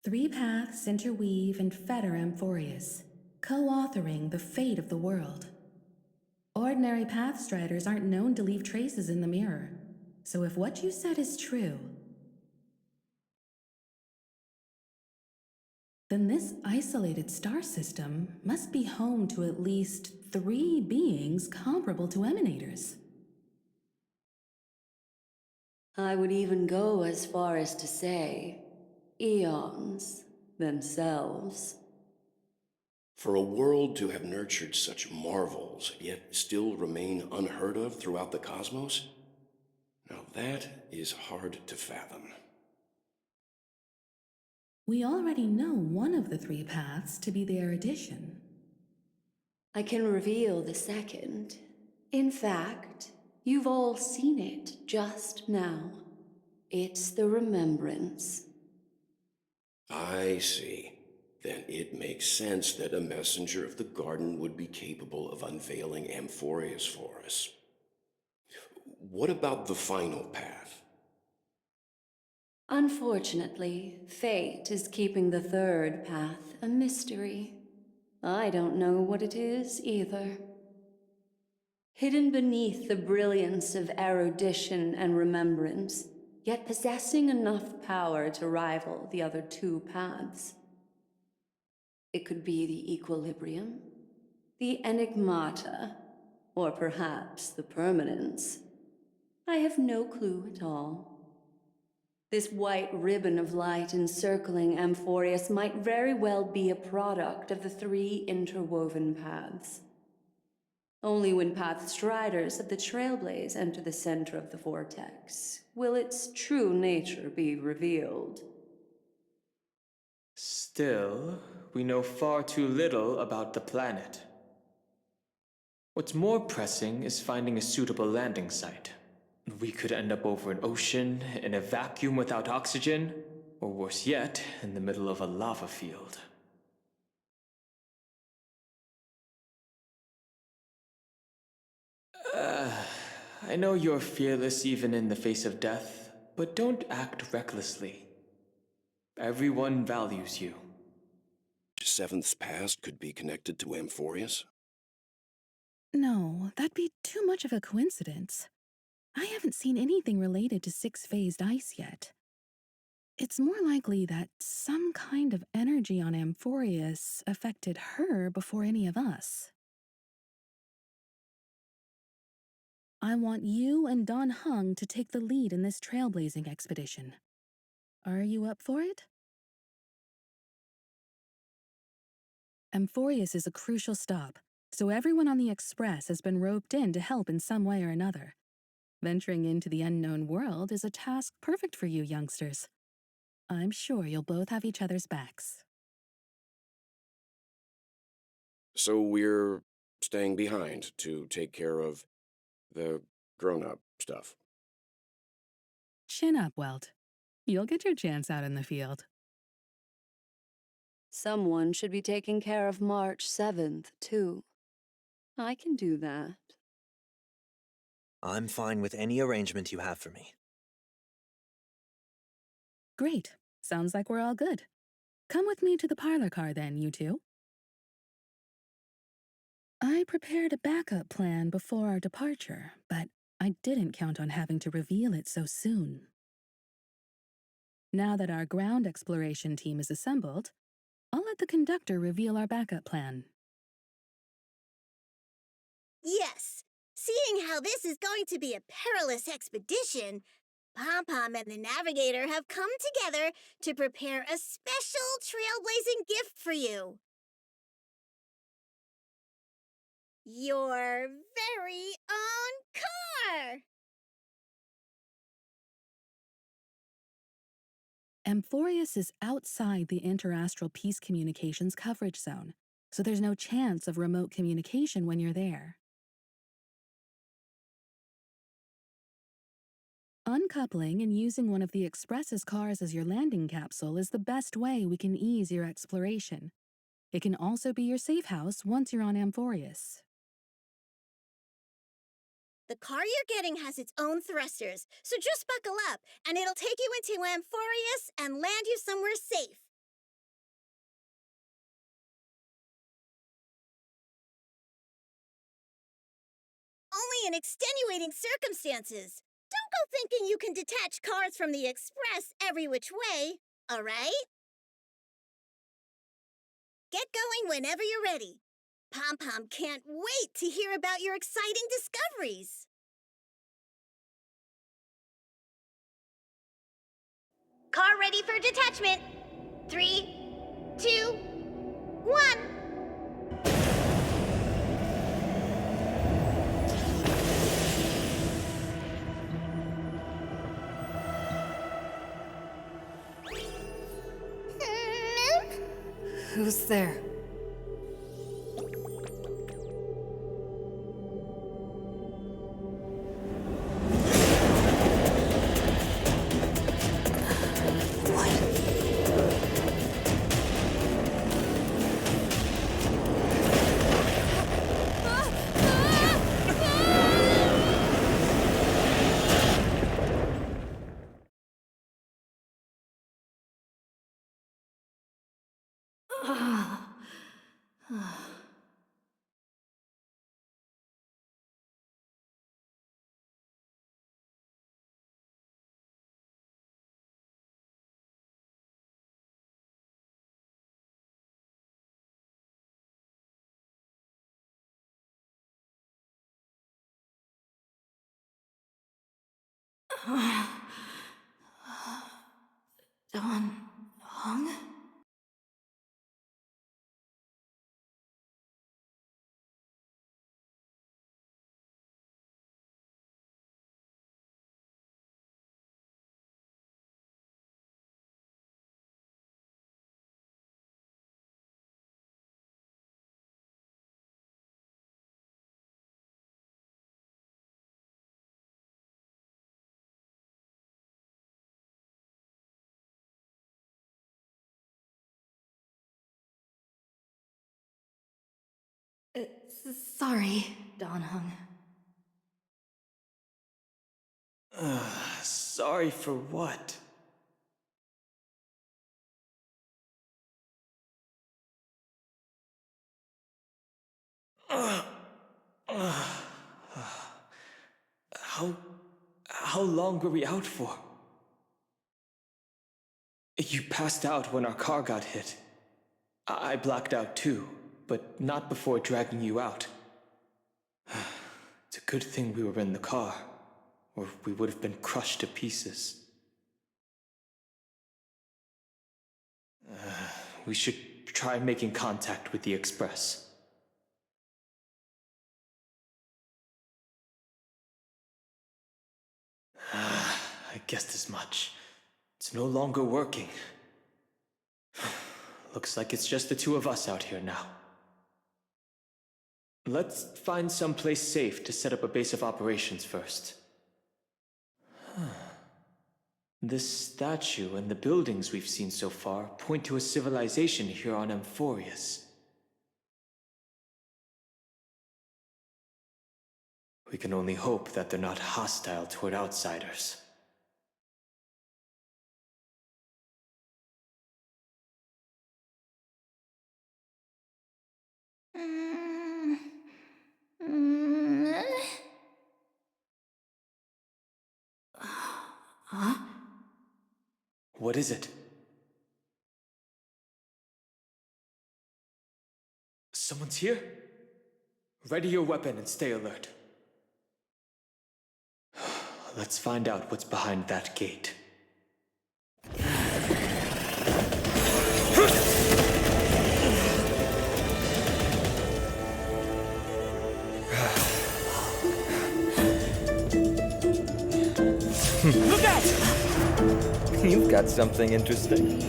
Three paths interweave and fetter Amphoreus, co-authoring the fate of the world. Ordinary pathstriders aren't known to leave traces in the mirror, so if what you said is true, then this isolated star system must be home to at least 3 beings comparable to emanators. I would even go as far as to say, eons themselves. For a world to have nurtured such marvels, yet still remain unheard of throughout the cosmos? Now that is hard to fathom. We already know one of the 3 paths to be the erudition. I can reveal the second. In fact, you've all seen it just now. It's the remembrance. I see. Then it makes sense that a messenger of the garden would be capable of unveiling Amphoreus for us. What about the final path? Unfortunately, fate is keeping the third path a mystery. I don't know what it is either. Hidden beneath the brilliance of erudition and remembrance, yet possessing enough power to rival the other 2 paths. It could be the equilibrium, the enigmata, or perhaps the permanence. I have no clue at all. This white ribbon of light encircling Amphoreus might very well be a product of the 3 interwoven paths. Only when pathstriders of the Trailblaze enter the center of the vortex will its true nature be revealed. Still, we know far too little about the planet. What's more pressing is finding a suitable landing site. We could end up over an ocean, in a vacuum without oxygen, or worse yet, in the middle of a lava field. I know you're fearless even in the face of death, but don't act recklessly. Everyone values you. Seventh's past could be connected to Amphoreus? No, that'd be too much of a coincidence. I haven't seen anything related to 6-phased ice yet. It's more likely that some kind of energy on Amphoreus affected her before any of us. I want you and Dan Heng to take the lead in this trailblazing expedition. Are you up for it? Amphoreus is a crucial stop, so everyone on the Express has been roped in to help in some way or another. Venturing into the unknown world is a task perfect for you youngsters. I'm sure you'll both have each other's backs. So we're staying behind to take care of the grown-up stuff. Chin up, Welt. You'll get your chance out in the field. Someone should be taking care of March 7th, too. I can do that. I'm fine with any arrangement you have for me. Great. Sounds like we're all good. Come with me to the parlor car then, you two. I prepared a backup plan before our departure, but I didn't count on having to reveal it so soon. Now that our ground exploration team is assembled, I'll let the conductor reveal our backup plan. Yes, seeing how this is going to be a perilous expedition, Pom-Pom and the Navigator have come together to prepare a special trailblazing gift for you. Your very own car! Amphoreus is outside the interastral peace communications coverage zone, so there's no chance of remote communication when you're there. Uncoupling and using one of the Express's cars as your landing capsule is the best way we can ease your exploration. It can also be your safe house once you're on Amphoreus. The car you're getting has its own thrusters, so just buckle up, and it'll take you into Amphoreus and land you somewhere safe. only in extenuating circumstances. Don't go thinking you can detach cars from the express every which way, all right? Get going whenever you're ready. Pom-Pom can't wait to hear about your exciting discoveries. Car ready for detachment. 3, 2, 1. Who's there? Dan Heng? Sorry, Dan Heng. Sorry for what? How long were we out for? You passed out when our car got hit. I blacked out too, but not before dragging you out. It's a good thing we were in the car, or we would have been crushed to pieces. We should try making contact with the Express. I guessed as much. It's no longer working. Looks like it's just the two of us out here now. Let's find someplace safe to set up a base of operations first. This statue and the buildings we've seen so far point to a civilization here on Amphoreus. We can only hope that they're not hostile toward outsiders. Huh? What is it? Someone's here? Ready your weapon and stay alert. Let's find out what's behind that gate. Look out! You've got something interesting.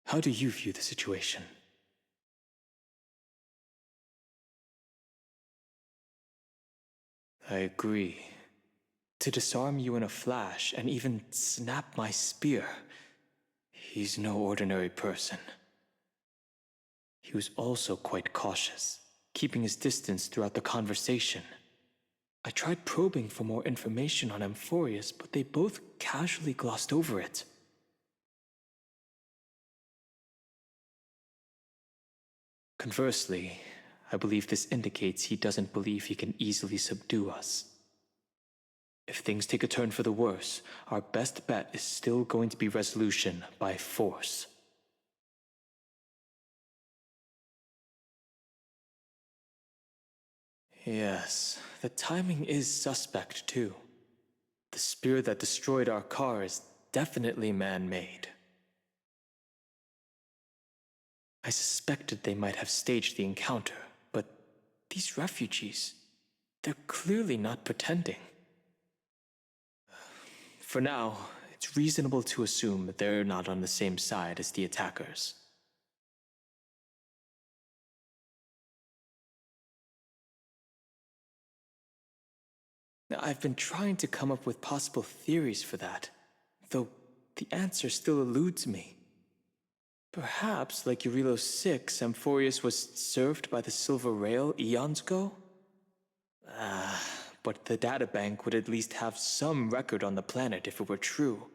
How do you view the situation? I agree. To disarm you in a flash and even snap my spear, he's no ordinary person. He was also quite cautious, keeping his distance throughout the conversation. I tried probing for more information on Amphoreus, but they both casually glossed over it. Conversely, I believe this indicates he doesn't believe he can easily subdue us. If things take a turn for the worse, our best bet is still going to be resolution by force. Yes, the timing is suspect too. The spear that destroyed our car is definitely man-made. I suspected they might have staged the encounter, but these refugees, they're clearly not pretending. For now, it's reasonable to assume that they're not on the same side as the attackers. Now, I've been trying to come up with possible theories for that, though the answer still eludes me. Perhaps, like ģᴇɪლიᴜ 6, Amphoreus was served by the Silver Rail eons ago? But the databank would at least have some record on the planet if it were true.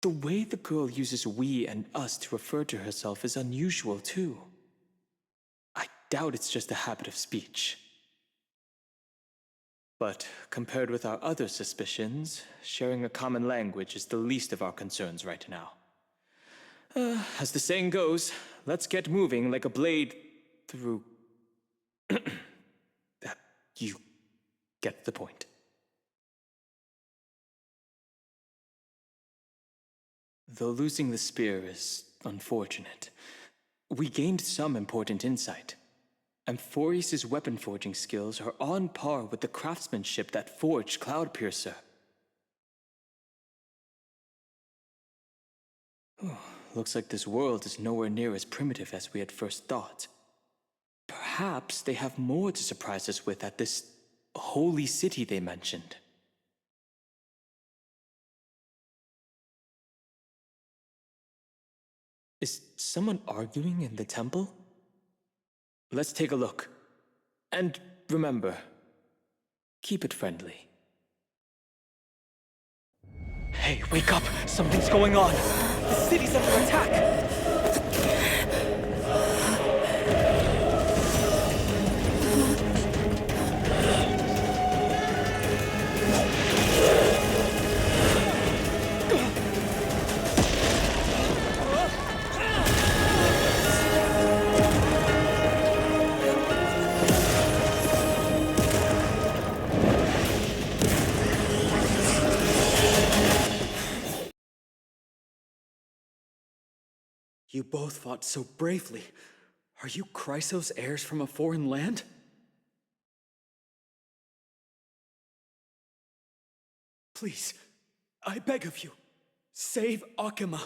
The way the girl uses we and us to refer to herself is unusual too. I doubt it's just a habit of speech. But compared with our other suspicions, sharing a common language is the least of our concerns right now. As the saying goes, let's get moving like a blade through... You get the point. Though losing the spear is unfortunate, we gained some important insight. Amphoreus' weapon forging skills are on par with the craftsmanship that forged Cloudpiercer. Looks like this world is nowhere near as primitive as we had first thought. Perhaps they have more to surprise us with at this holy city they mentioned. Is someone arguing in the temple? Let's take a look. And remember, keep it friendly. Hey, wake up! Something's going on! The city's under attack! You both fought so bravely. Are you Chrysos heirs from a foreign land? Please, I beg of you, save Akhima.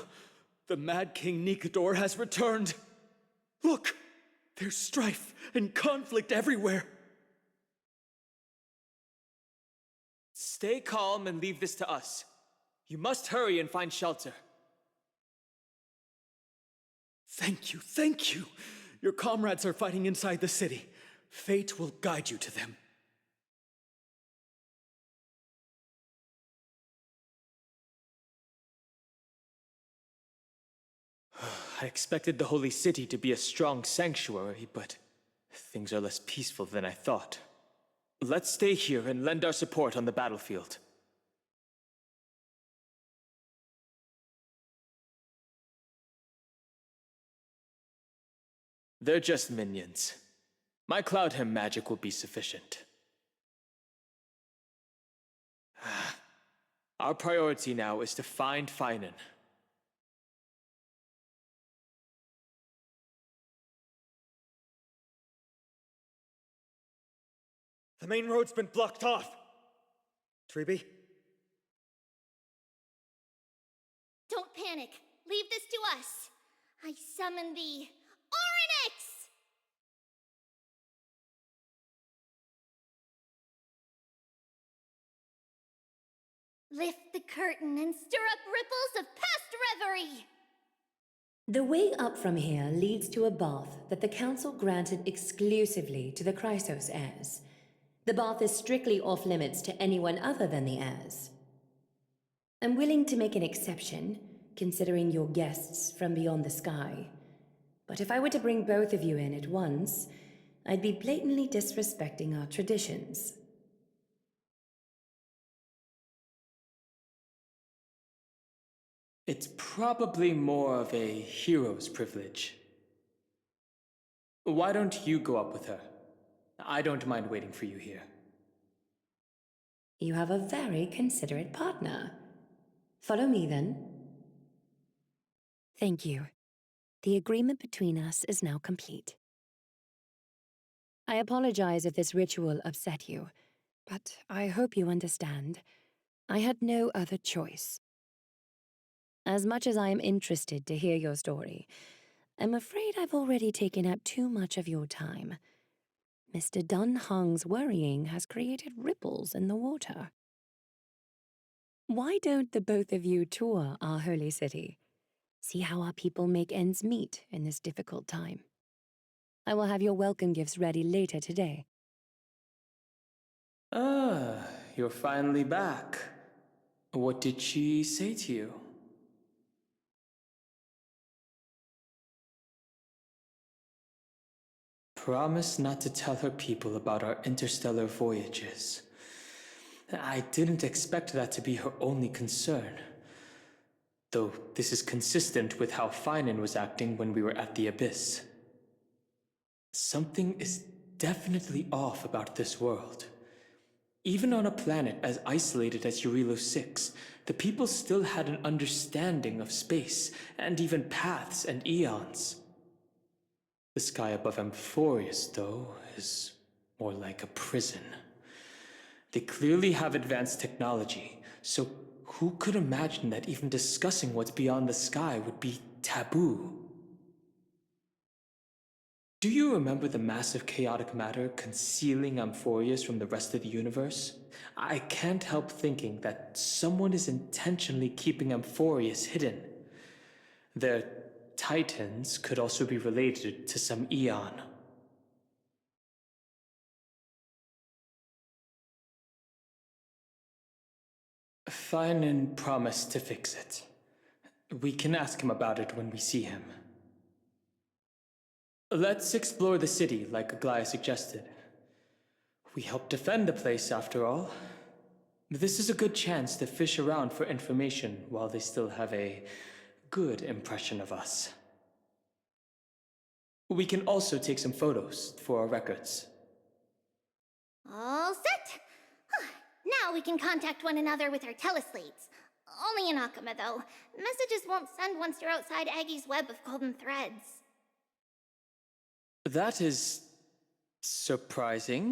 The Mad King ģᴇɪľ has returned. Look, there's strife and conflict everywhere. Stay calm and leave this to us. You must hurry and find shelter. Thank you, thank you. Your comrades are fighting inside the city. Fate will guide you to them. I expected the holy city to be a strong sanctuary, but things are less peaceful than I thought. Let's stay here and lend our support on the battlefield. They're just minions. My Cloudhem magic will be sufficient. Our priority now is to find Finan. The main road's been blocked off. Treeby? Don't panic. Leave this to us. I summon the Orynyx! Lift the curtain and stir up ripples of past reverie! The way up from here leads to a bath that the Council granted exclusively to the Chrysos heirs. The bath is strictly off-limits to anyone other than the heirs. I'm willing to make an exception, considering you're guests from beyond the sky. But if I were to bring both of you in at once, I'd be blatantly disrespecting our traditions. It's probably more of a hero's privilege. Why don't you go up with her? I don't mind waiting for you here. You have a very considerate partner. Follow me, then. Thank you. The agreement between us is now complete. I apologize if this ritual upset you, But I hope you understand. I had no other choice. as much as I am interested to hear your story. I'm afraid I've already taken up too much of your time. Mr. Dan Heng's worrying has created ripples in the water. Why don't the both of you tour our holy city? See how our people make ends meet in this difficult time. I will have your welcome gifts ready later today. Ah, you're finally back. What did she say to you? Promise not to tell her people about our interstellar voyages. I didn't expect that to be her only concern. Though this is consistent with how Finan was acting when we were at the Abyss. Something is definitely off about this world. Even on a planet as isolated as ģᴇɪლიʲ 6, the people still had an understanding of space, and even paths and eons. The sky above Amphoreus, though, is more like a prison. They clearly have advanced technology, so who could imagine that even discussing what's beyond the sky would be taboo? Do you remember the massive chaotic matter concealing Amphoreus from the rest of the universe? I can't help thinking that someone is intentionally keeping Amphoreus hidden. Their Titans could also be related to some eon. Finan promised to fix it. We can ask him about it when we see him. Let's explore the city like ģᴇɪlyฑ suggested. We help defend the place after all. This is a good chance to fish around for information while they still have a good impression of us. We can also take some photos for our records. All set! Now we can contact one another with our teleslates. Only in ģᴇɪlyฑ, though. Messages won't send once you're outside Aggie's web of golden threads. That is surprising.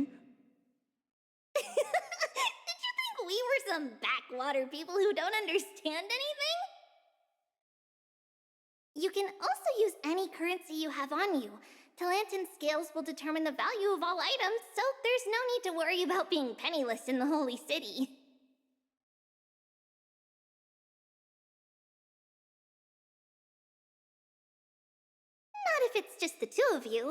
Did you think we were some backwater people who don't understand anything? You can also use any currency you have on you. Ʇᴛᴏʀᴱ scales will determine the value of all items, so there's no need to worry about being penniless in the Holy City. Not if it's just the two of you,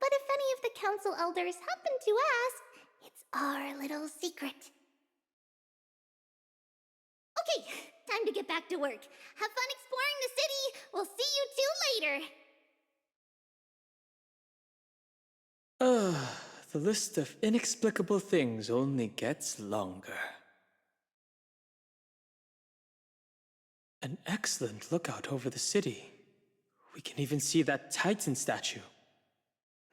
but if any of the council elders happen to ask, it's our little secret. Okay, time to get back to work. Have fun exploring the city. We'll see you two later. The list of inexplicable things only gets longer. An excellent lookout over the city. We can even see that Titan statue.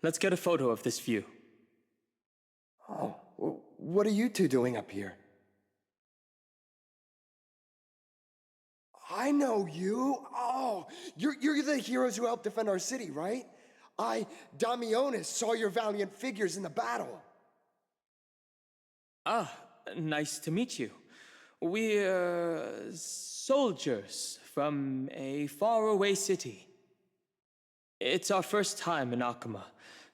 Let's get a photo of this view. Oh, what are you two doing up here? I know you. Oh, you're the heroes who helped defend our city, right? Damionis, saw your valiant figures in the battle. Ah, nice to meet you. We're soldiers from a faraway city. It's our first time in ģᴇɪlyฑ,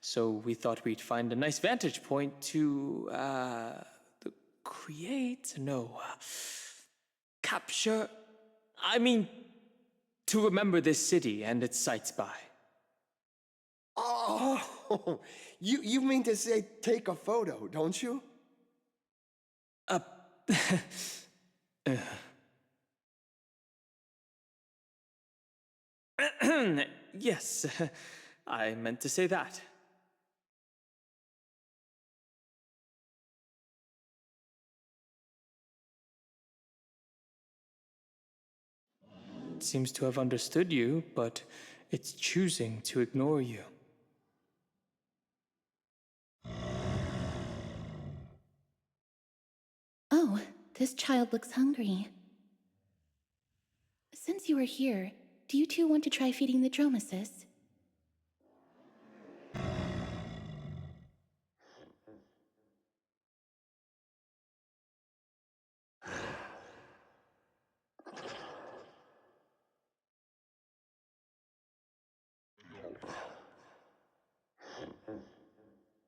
so we thought we'd find a nice vantage point to, capture, to remember this city and its sights by. Oh, you mean to say take a photo, don't you? Yes, I meant to say that. It seems to have understood you, but it's choosing to ignore you. Oh, this child looks hungry. Since you are here, do you two want to try feeding the Dromesis?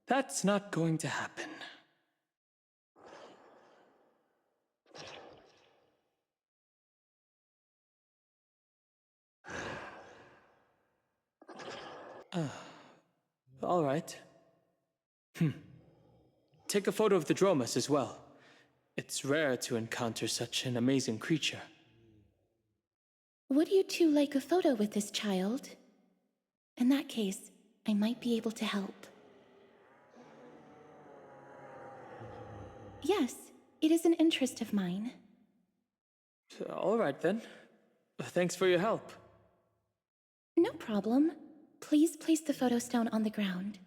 That's not going to happen. All right. Take a photo of the Dromus as well. It's rare to encounter such an amazing creature. Would you two like a photo with this child? In that case, I might be able to help. Yes, it is an interest of mine. All right then. Thanks for your help. No problem. Please place the photo stone on the ground.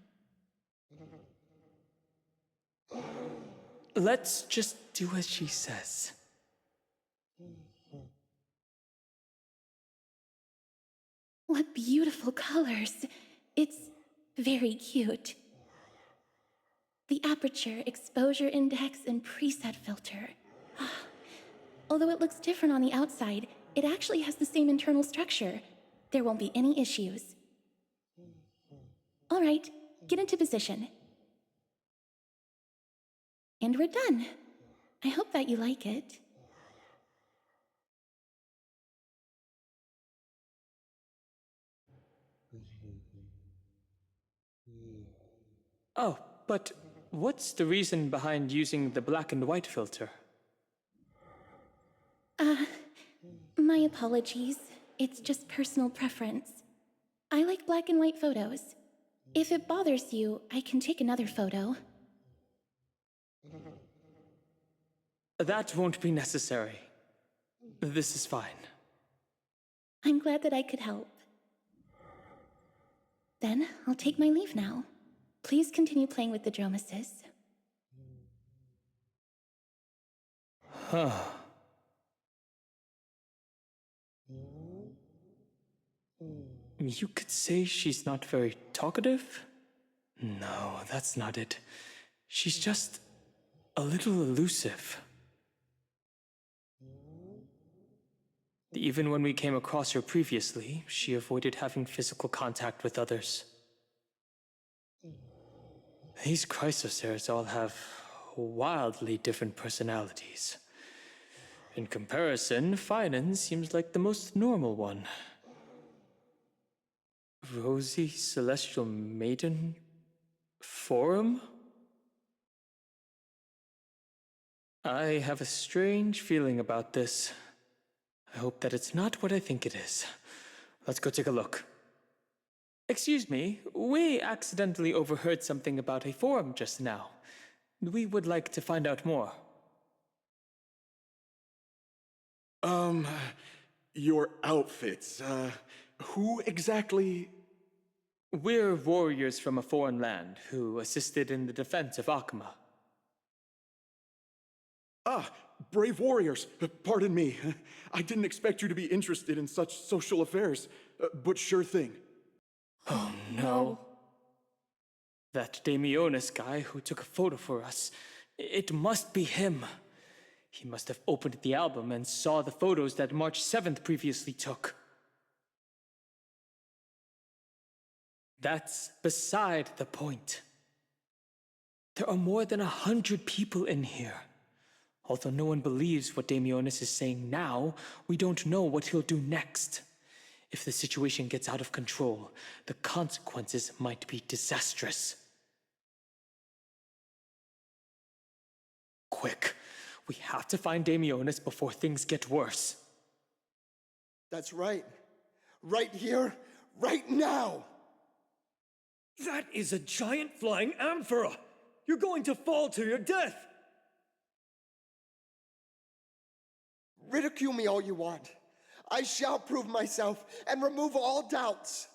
Let's just do as she says. What beautiful colors. It's very cute. The aperture, exposure index, and preset filter. Although it looks different on the outside, it actually has the same internal structure. There won't be any issues. All right, get into position. And we're done. I hope that you like it. Oh, but what's the reason behind using the black and white filter? My apologies. It's just personal preference. I like black and white photos. If it bothers you, I can take another photo. That won't be necessary. This is fine. I'm glad that I could help. Then I'll take my leave now. Please continue playing with the Dromesis. You could say she's not very talkative? No, that's not it. She's just a little elusive. Even when we came across her previously, she avoided having physical contact with others. These Chrysosaurs all have wildly different personalities. In comparison, Finan seems like the most normal one. Rosy Celestial Maiden? Forum? I have a strange feeling about this. I hope that it's not what I think it is. Let's go take a look. Excuse me, we accidentally overheard something about a forum just now. We would like to find out more. Your outfits, who exactly? We're warriors from a foreign land who assisted in the defense of ģᴇɪ. Ah, brave warriors. Pardon me. I didn't expect you to be interested in such social affairs, but sure thing. Oh no. That Daimionis guy who took a photo for us, it must be him. He must have opened the album and saw the photos that March 7th previously took. That's beside the point. There are more than 100 people in here. Although no one believes what Daimionis is saying now, we don't know what he'll do next. If the situation gets out of control, the consequences might be disastrous. Quick, we have to find Damionis before things get worse. That's right. Right here, right now! That is a giant flying amphora! You're going to fall to your death! Ridicule me all you want. I shall prove myself and remove all doubts.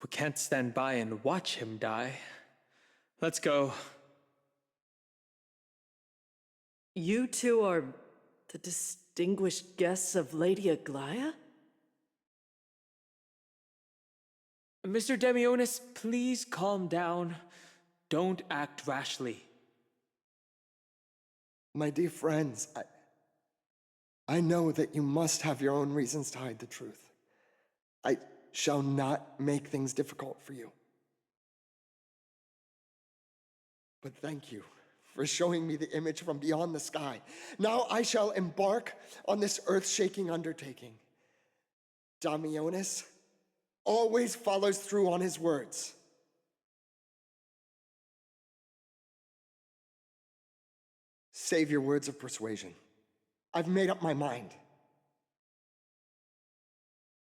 We can't stand by and watch him die. Let's go. You two are the distinguished guests of Lady Aglaia? Mr. Damionis, please calm down. Don't act rashly. My dear friends, I know that you must have your own reasons to hide the truth. I shall not make things difficult for you. But thank you for showing me the image from beyond the sky. Now I shall embark on this earth-shaking undertaking. Damionis always follows through on his words. Save your words of persuasion. I've made up my mind.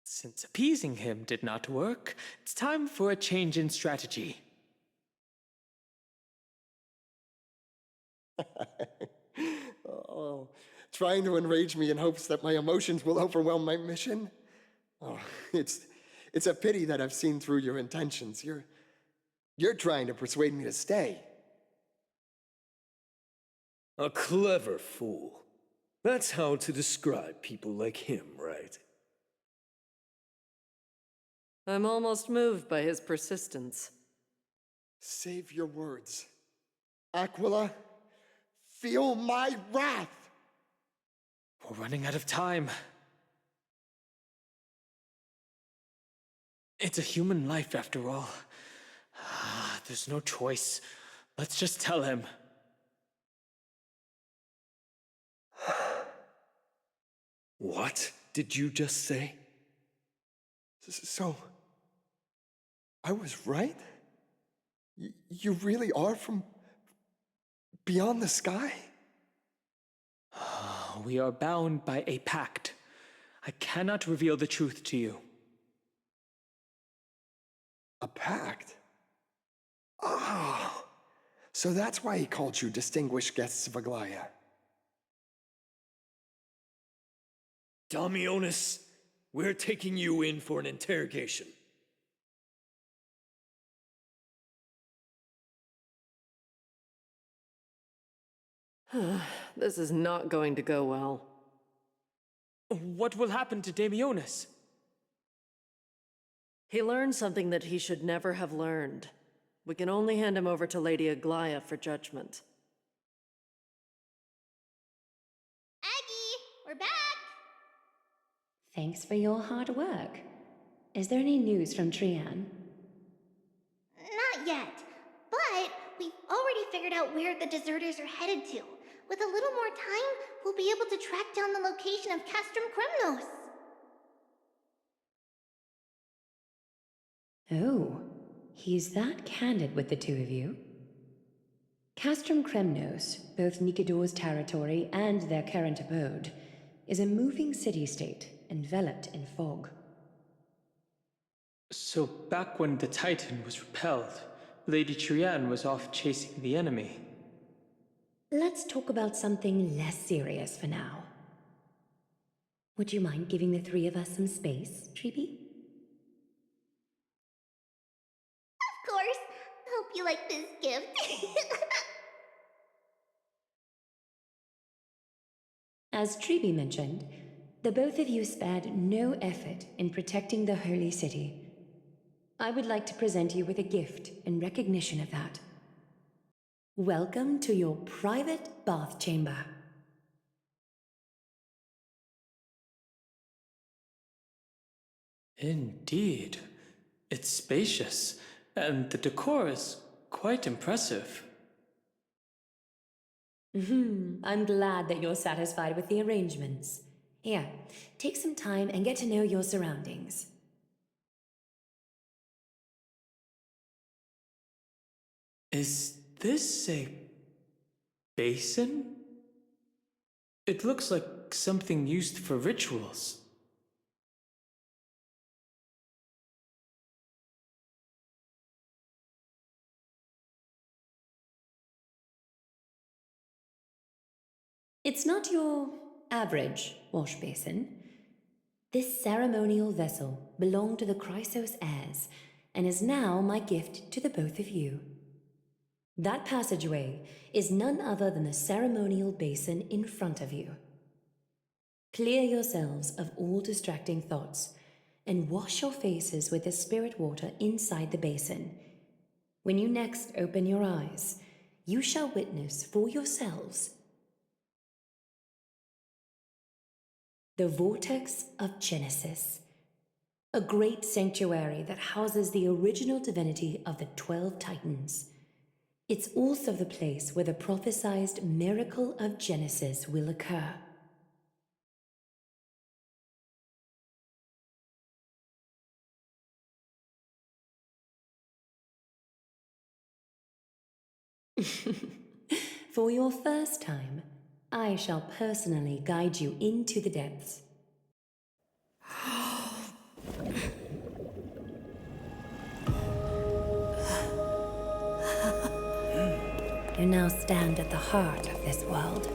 Since appeasing him did not work, it's time for a change in strategy. Oh, trying to enrage me in hopes that my emotions will overwhelm my mission? Oh, it's a pity that I've seen through your intentions. You're trying to persuade me to stay. A clever fool. That's how to describe people like him, right? I'm almost moved by his persistence. Save your words. Aquila, feel my wrath! We're running out of time. It's a human life, after all. There's no choice. Let's just tell him. What did you just say? So, I was right? You really are from beyond the sky? We are bound by a pact. I cannot reveal the truth to you. A pact? Ah, so that's why he called you distinguished guests of Aglaia. Damionis, we're taking you in for an interrogation. This is not going to go well. What will happen to Damionis? He learned something that he should never have learned. We can only hand him over to Lady Aglaia for judgment. Aggie, we're back! Thanks for your hard work. Is there any news from Trian? Not yet, but we've already figured out where the deserters are headed to. With a little more time, we'll be able to track down the location of 꽱ᴛᴇʟᴜᴜ. Oh, he's that candid with the two of you? 꽱ᴛᴇʟᴜᴜ, both Nikidor's territory and their current abode, is a moving city-state enveloped in fog. So back when the Titan was repelled, Lady Trian was off chasing the enemy. Let's talk about something less serious for now. Would you mind giving the three of us some space, Treeby? Of course. Hope you like this gift. As Treeby mentioned, the both of you spared no effort in protecting the holy city. I would like to present you with a gift in recognition of that. Welcome to your private bath chamber. Indeed. It's spacious, and the decor is quite impressive. I'm glad that you're satisfied with the arrangements. Here, take some time and get to know your surroundings. Is this a basin? It looks like something used for rituals. It's not your average wash basin. This ceremonial vessel belonged to the Chrysos heirs and is now my gift to the both of you. That passageway is none other than the ceremonial basin in front of you. Clear yourselves of all distracting thoughts and wash your faces with the spirit water inside the basin. When you next open your eyes, you shall witness for yourselves the Vortex of Genesis, a great sanctuary that houses the original divinity of the 12 Titans. It's also the place where the prophesied miracle of Genesis will occur. For your first time, I shall personally guide you into the depths. You now stand at the heart of this world.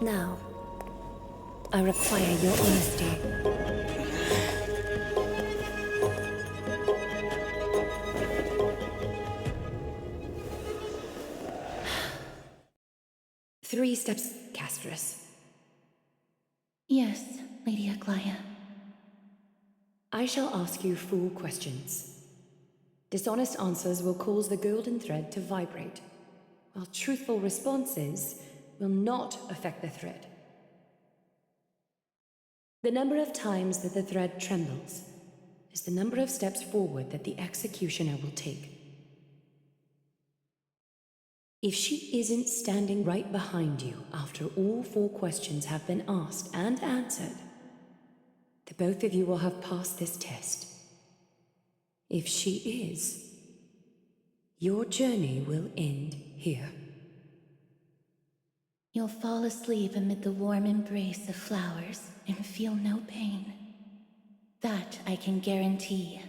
Now, I require your honesty. Three steps, Castress. Yes, Lady ģᴇɪľ. I shall ask you 4 questions. Dishonest answers will cause the golden thread to vibrate, while truthful responses will not affect the thread. The number of times that the thread trembles is the number of steps forward that the executioner will take. If she isn't standing right behind you after all 4 questions have been asked and answered, the both of you will have passed this test. If she is, your journey will end here. You'll fall asleep amid the warm embrace of flowers and feel no pain. That I can guarantee.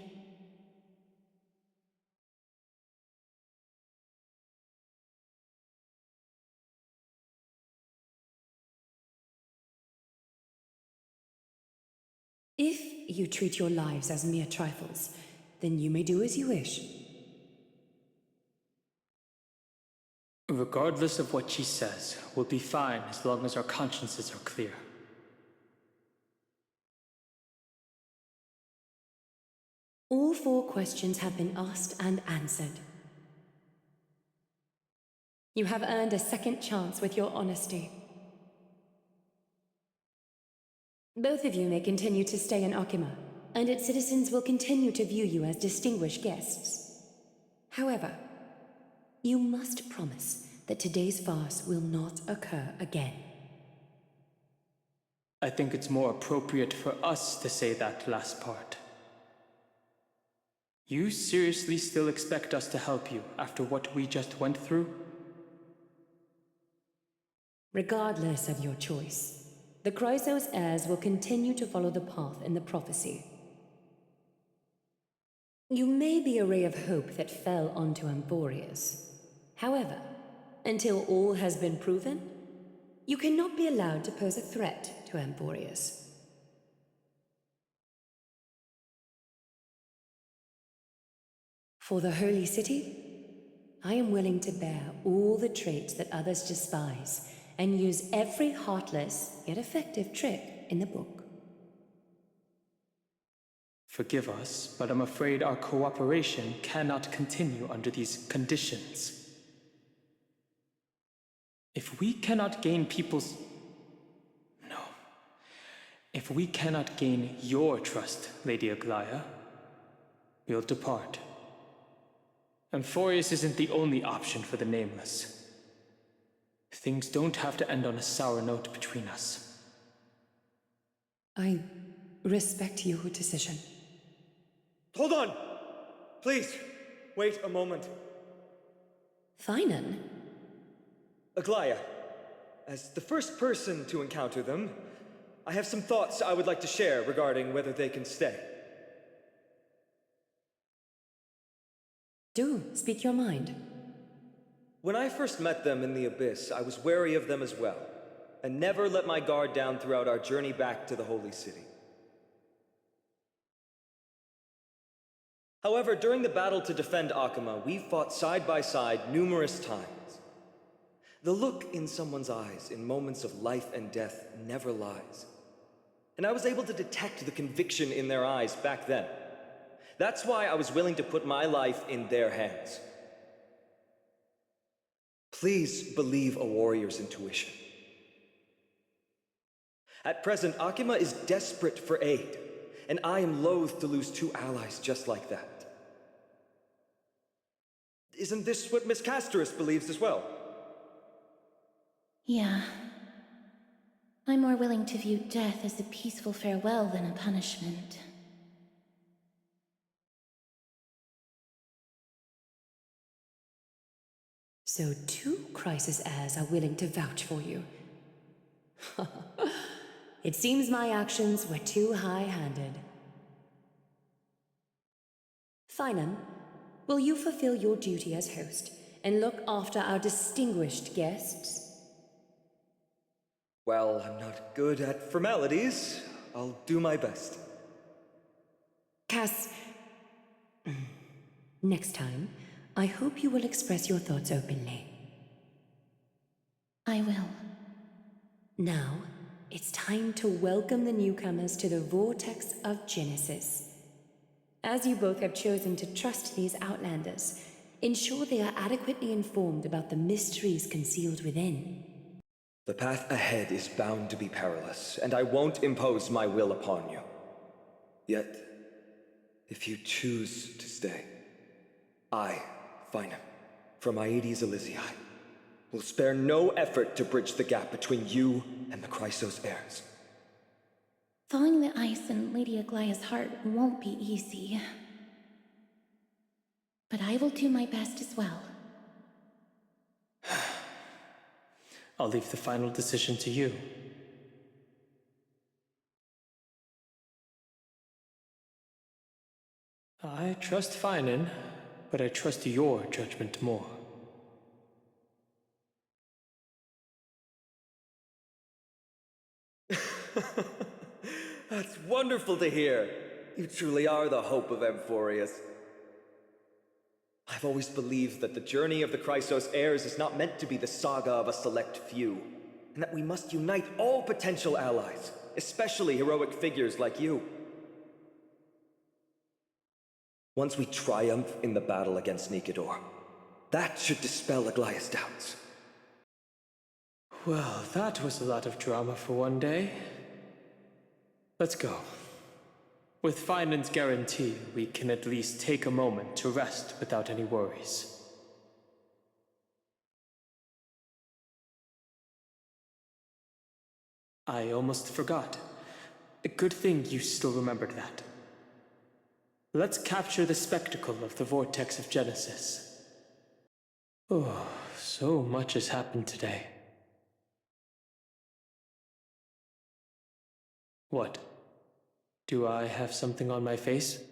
If you treat your lives as mere trifles, then you may do as you wish. Regardless of what she says, we'll be fine as long as our consciences are clear. All 4 questions have been asked and answered. You have earned a second chance with your honesty. Both of you may continue to stay in ģᴇɪľ, and its citizens will continue to view you as distinguished guests. However, you must promise that today's farce will not occur again. I think it's more appropriate for us to say that last part. You seriously still expect us to help you after what we just went through? Regardless of your choice, the Chrysos heirs will continue to follow the path in the prophecy. You may be a ray of hope that fell onto Amphoreus. However, until all has been proven, you cannot be allowed to pose a threat to Amphoreus. For the Holy City, I am willing to bear all the traits that others despise and use every heartless yet effective trick in the book. Forgive us, but I'm afraid our cooperation cannot continue under these conditions. If we cannot gain people's... No. If we cannot gain your trust, Lady ģᴇɪľ, we'll depart. Amphoreus isn't the only option for the Nameless. Things don't have to end on a sour note between us. I respect your decision. Hold on! Please, wait a moment. ģᴇɪn? Aglaia, as the first person to encounter them, I have some thoughts I would like to share regarding whether they can stay. Do speak your mind. When I first met them in the Abyss, I was wary of them as well, and never let my guard down throughout our journey back to the Holy City. However, during the battle to defend ģᴇɪ, we fought side by side numerous times. The look in someone's eyes in moments of life and death never lies. And I was able to detect the conviction in their eyes back then. That's why I was willing to put my life in their hands. Please believe a warrior's intuition. At present, ģᴇɪ is desperate for aid, and I am loath to lose two allies just like that. Isn't this what Miss Casterus believes as well? Yeah. I'm more willing to view death as a peaceful farewell than a punishment. So 2 crisis heirs are willing to vouch for you. It seems my actions were too high-handed. ģᴇɪn, will you fulfill your duty as host and look after our distinguished guests? Well, I'm not good at formalities. I'll do my best. Cass, next time, I hope you will express your thoughts openly. I will. Now, it's time to welcome the newcomers to the Vortex of Genesis. As you both have chosen to trust these outlanders, ensure they are adequately informed about the mysteries concealed within. The path ahead is bound to be perilous, and I won't impose my will upon you. Yet, if you choose to stay, I, ģᴇɪn, from ģᴇɪ̈, will spare no effort to bridge the gap between you and the Chrysos heirs. Thawing the ice in Lady Aglaia's heart won't be easy. But I will do my best as well. I'll leave the final decision to you. I trust ģᴇɪn, but I trust your judgment more. That's wonderful to hear. You truly are the hope of Amphoreus. I've always believed that the journey of the Chrysos heirs is not meant to be the saga of a select few, and that we must unite all potential allies, especially heroic figures like you. Once we triumph in the battle against ģᴇɪ, that should dispel Aglaia's doubts. Well, that was a lot of drama for one day. Let's go. With ģᴇɪn's guarantee, we can at least take a moment to rest without any worries. I almost forgot. A good thing you still remembered that. Let's capture the spectacle of the Vortex of Genesis. Oh, so much has happened today. What? Do I have something on my face?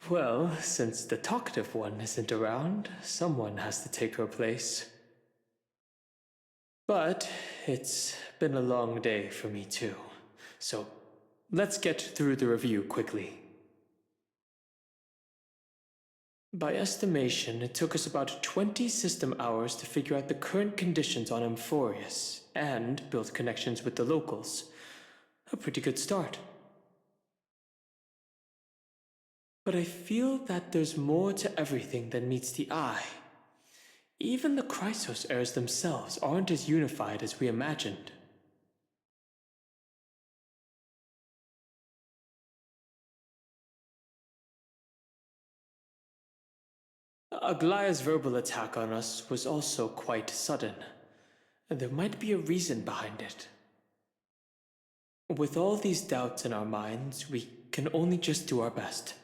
Well, since the talkative one isn't around, someone has to take her place. But it's been a long day for me too, so let's get through the review quickly. By estimation, it took us about 20 system hours to figure out the current conditions on Amphoreus and build connections with the locals. A pretty good start. But I feel that there's more to everything than meets the eye. Even the Chrysos heirs themselves aren't as unified as we imagined. Aglaya's verbal attack on us was also quite sudden, and there might be a reason behind it. With all these doubts in our minds, we can only just do our best.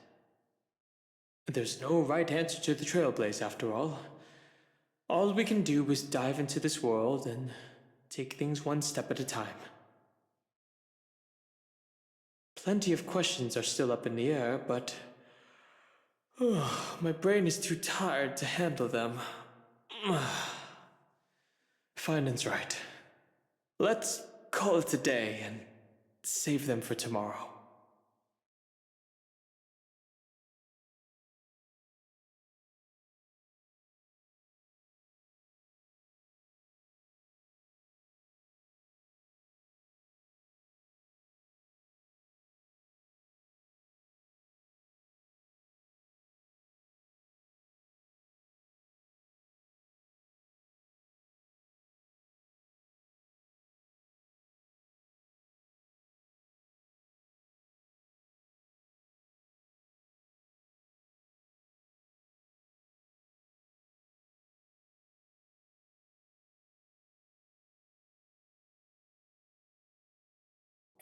There's no right answer to the Trailblaze, after all. All we can do is dive into this world and take things one step at a time. Plenty of questions are still up in the air, but my brain is too tired to handle them. Finance right. Let's call it a day and save them for tomorrow.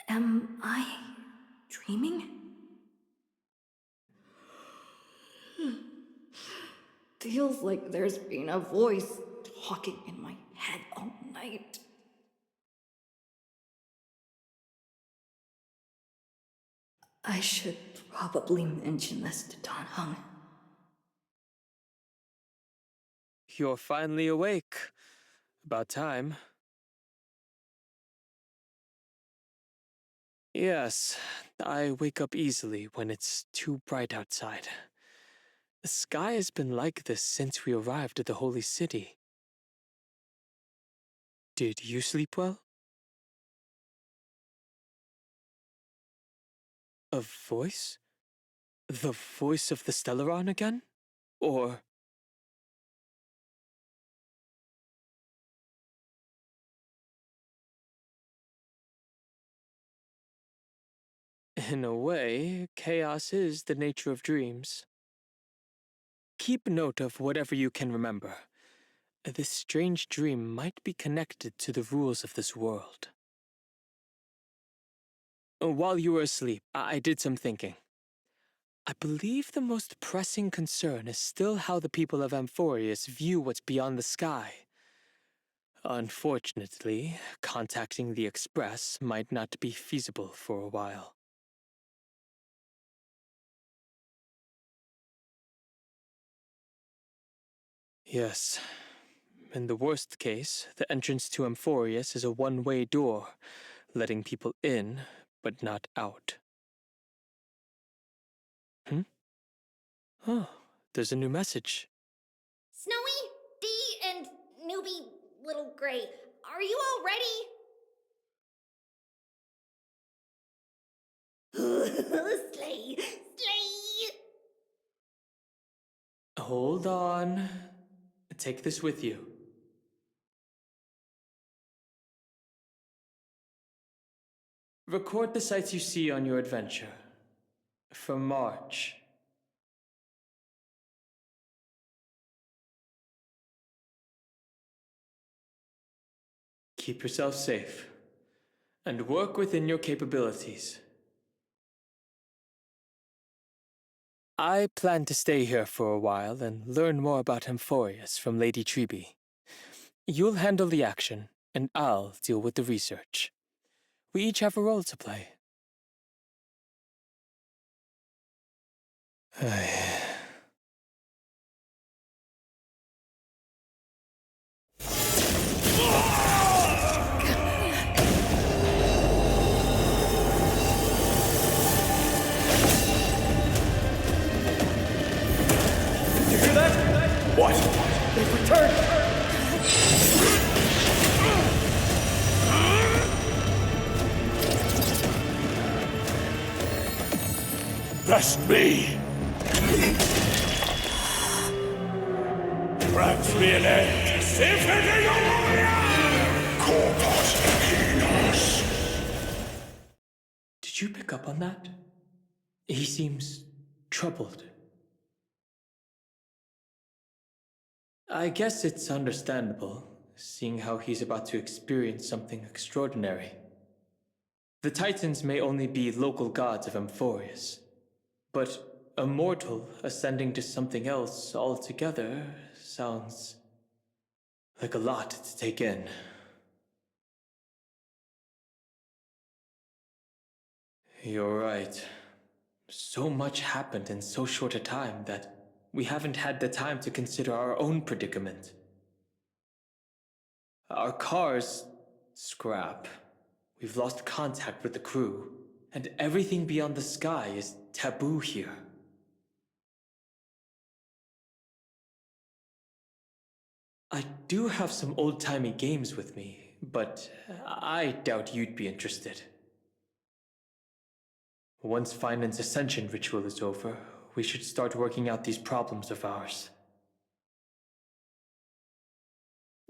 Am I dreaming? Feels like there's been a voice talking in my head all night. I should probably mention this to Dan Heng. You're finally awake. About time. Yes, I wake up easily when it's too bright outside. The sky has been like this since we arrived at the Holy City. Did you sleep well? A voice? The voice of the Stellaron again? Or... In a way, chaos is the nature of dreams. Keep note of whatever you can remember. This strange dream might be connected to the rules of this world. While you were asleep, I did some thinking. I believe the most pressing concern is still how the people of Amphoreus view what's beyond the sky. Unfortunately, contacting the Express might not be feasible for a while. Yes. In the worst case, the entrance to Amphoreus is a one-way door, letting people in, but not out. Oh, there's a new message. Snowy, Dee, and newbie Little Gray, are you all ready? Slay! Slay! Hold on. Take this with you. Record the sights you see on your adventure. For March. Keep yourself safe, and work within your capabilities. I plan to stay here for a while and learn more about Amphoreus from Lady Treeby. You'll handle the action, and I'll deal with the research. We each have a role to play. What? They've returned! Best me! ģᴇɪლი̀ Did you pick up on that? He seems troubled. I guess it's understandable, seeing how he's about to experience something extraordinary. The Titans may only be local gods of Amphoreus, but a mortal ascending to something else altogether sounds like a lot to take in. You're right. So much happened in so short a time that we haven't had the time to consider our own predicament. Our car's scrap. We've lost contact with the crew, and everything beyond the sky is taboo here. I do have some old-timey games with me, but I doubt you'd be interested. Once Finland's ascension ritual is over, we should start working out these problems of ours.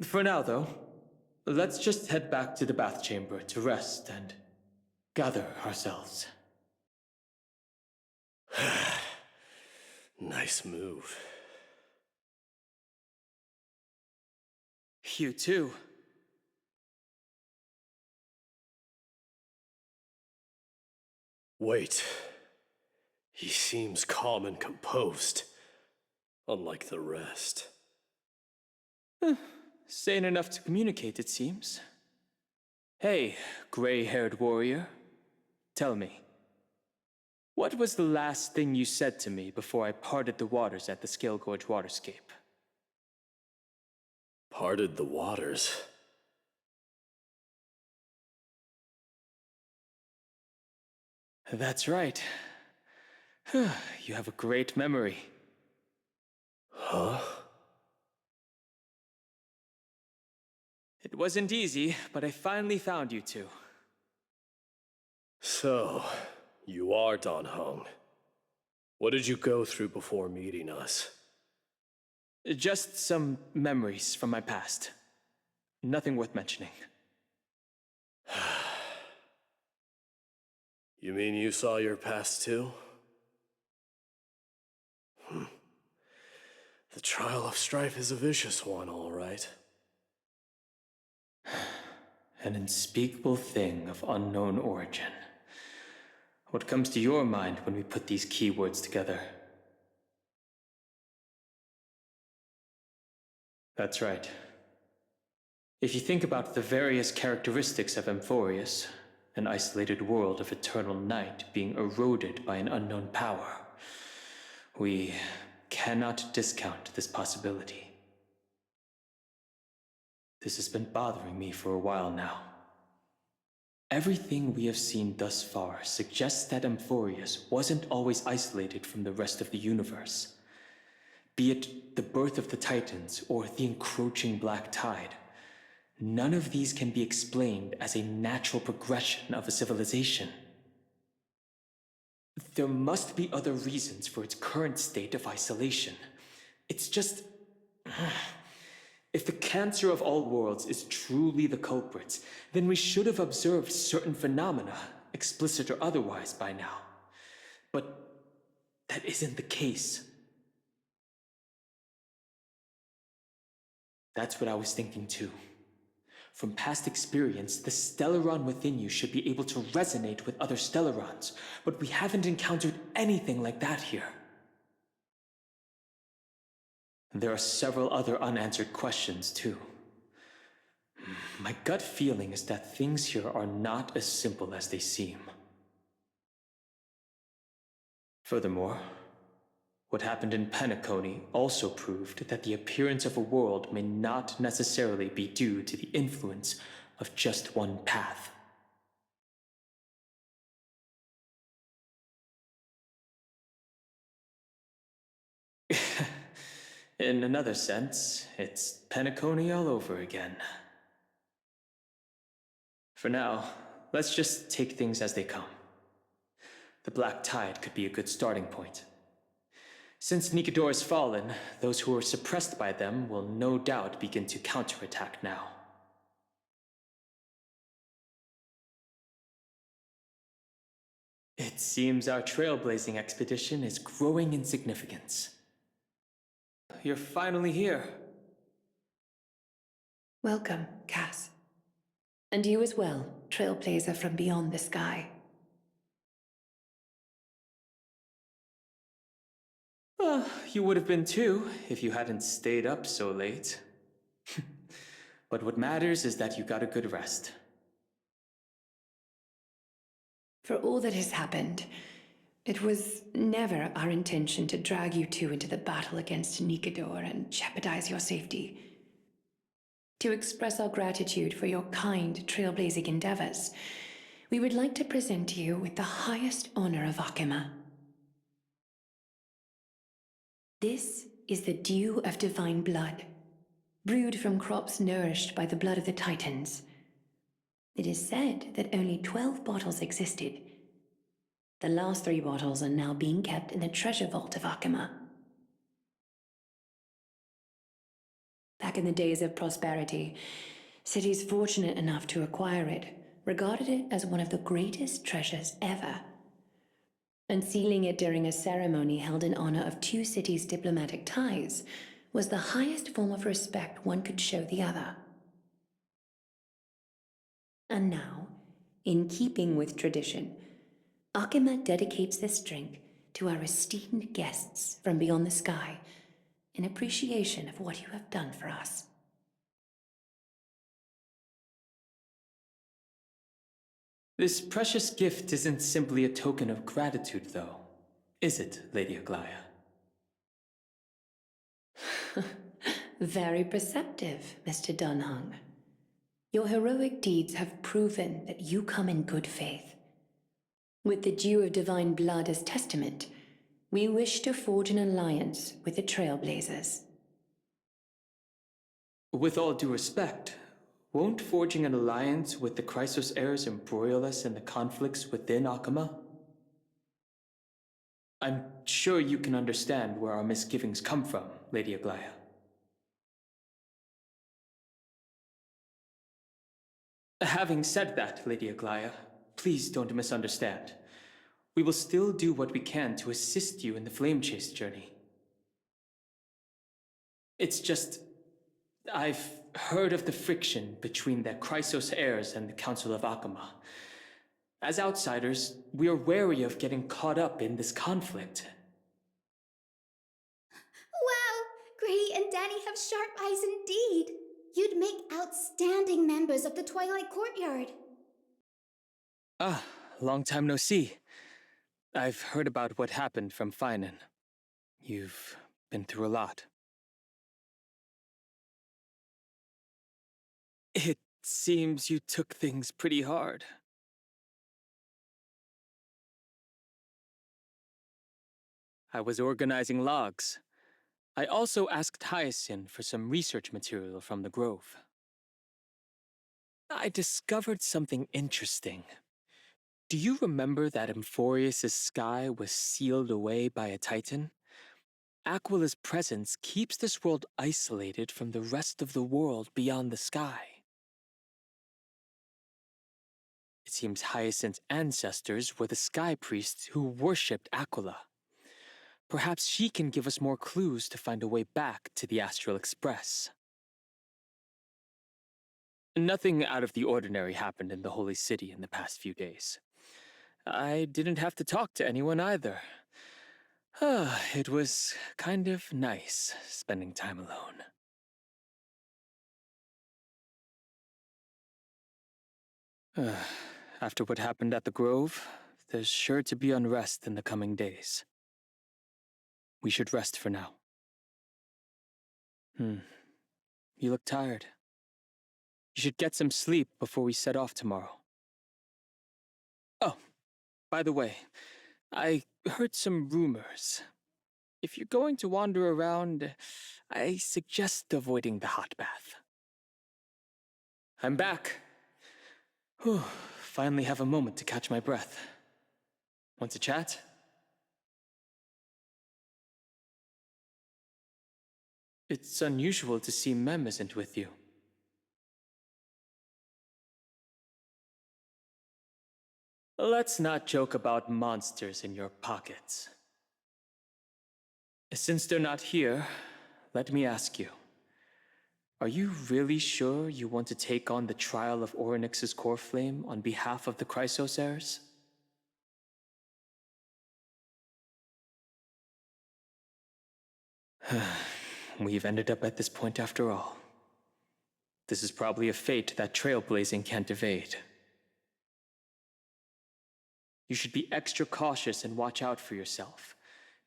For now, though, let's just head back to the bath chamber to rest and gather ourselves. Nice move. You too. Wait. He seems calm and composed, unlike the rest. Sane enough to communicate, it seems. Hey, gray-haired warrior. Tell me, what was the last thing you said to me before I parted the waters at the Scale Gorge waterscape? Parted the waters? That's right. You have a great memory. Huh? It wasn't easy, but I finally found you two. So, you are Dan Heng. What did you go through before meeting us? Just some memories from my past. Nothing worth mentioning. You mean you saw your past too? The trial of strife is a vicious one, all right. An unspeakable thing of unknown origin. What comes to your mind when we put these keywords together? That's right. If you think about the various characteristics of Amphoreus, an isolated world of eternal night being eroded by an unknown power, we cannot discount this possibility. This has been bothering me for a while now. Everything we have seen thus far suggests that Amphoreus wasn't always isolated from the rest of the universe. Be it the birth of the Titans or the encroaching black tide, none of these can be explained as a natural progression of a civilization. There must be other reasons for its current state of isolation. It's just... If the cancer of all worlds is truly the culprit, then we should have observed certain phenomena, explicit or otherwise, by now. But that isn't the case. That's what I was thinking too. From past experience, the Stellaron within you should be able to resonate with other Stellarons, but we haven't encountered anything like that here. There are several other unanswered questions, too. My gut feeling is that things here are not as simple as they seem. Furthermore, what happened in 꽱ᴜ also proved that the appearance of a world may not necessarily be due to the influence of just one path. In another sense, it's 꽱ᴜ all over again. For now, let's just take things as they come. The black tide could be a good starting point. Since ģᴇɪľ has fallen, those who were suppressed by them will no doubt begin to counterattack now. It seems our trailblazing expedition is growing in significance. You're finally here. Welcome, Cass. And you as well, trailblazer from beyond the sky. You would have been too, if you hadn't stayed up so late. But what matters is that you got a good rest. For all that has happened, it was never our intention to drag you two into the battle against ģᴇɪ and jeopardize your safety. To express our gratitude for your kind trailblazing endeavors, we would like to present you with the highest honor of ģᴇɪ. This is the dew of divine blood, brewed from crops nourished by the blood of the Titans. It is said that only 12 bottles existed. The last 3 bottles are now being kept in the treasure vault of ģᴇɪ. Back in the days of prosperity, cities fortunate enough to acquire it regarded it as one of the greatest treasures ever. Unsealing it during a ceremony held in honor of 2 cities' diplomatic ties was the highest form of respect one could show the other. And now, in keeping with tradition, ģᴇɪ dedicates this drink to our esteemed guests from beyond the sky in appreciation of what you have done for us. This precious gift isn't simply a token of gratitude, though, is it, Lady ģᴇɪ? Very perceptive, Mr. Dan Heng. Your heroic deeds have proven that you come in good faith. With the dew of divine blood as testament, we wish to forge an alliance with the Trailblazers. With all due respect, won't forging an alliance with the Chrysos heirs embroil us in the conflicts within ģᴇɪ? I'm sure you can understand where our misgivings come from, Lady ģᴇɪ. Having said that, Lady ģᴇɪ, please don't misunderstand. We will still do what we can to assist you in the flame chase journey. It's just, I've heard of the friction between the Chrysos heirs and the Council of ģᴇɪ. As outsiders, we are wary of getting caught up in this conflict. Wow! Gray and Danny have sharp eyes indeed. You'd make outstanding members of the Twilight Courtyard. Long time no see. I've heard about what happened from Finan. You've been through a lot. It seems you took things pretty hard. I was organizing logs. I also asked Hyacinth for some research material from the Grove. I discovered something interesting. Do you remember that Amphoreus' sky was sealed away by a Titan? Aquila's presence keeps this world isolated from the rest of the world beyond the sky. It seems Hyacinth's ancestors were the sky priests who worshipped Aquila. Perhaps she can give us more clues to find a way back to the Astral Express. Nothing out of the ordinary happened in the Holy City in the past few days. I didn't have to talk to anyone either. It was kind of nice spending time alone. After what happened at the Grove, there's sure to be unrest in the coming days. We should rest for now. You look tired. You should get some sleep before we set off tomorrow. Oh, by the way, I heard some rumors. If you're going to wander around, I suggest avoiding the hot bath. I'm back. Finally have a moment to catch my breath. Want to chat? It's unusual to see Mem isn't with you. Let's not joke about monsters in your pockets. Since they're not here, let me ask you. Are you really sure you want to take on the trial of Orynyx's core flame on behalf of the Chrysos heirs? We've ended up at this point after all. This is probably a fate that trailblazing can't evade. You should be extra cautious and watch out for yourself.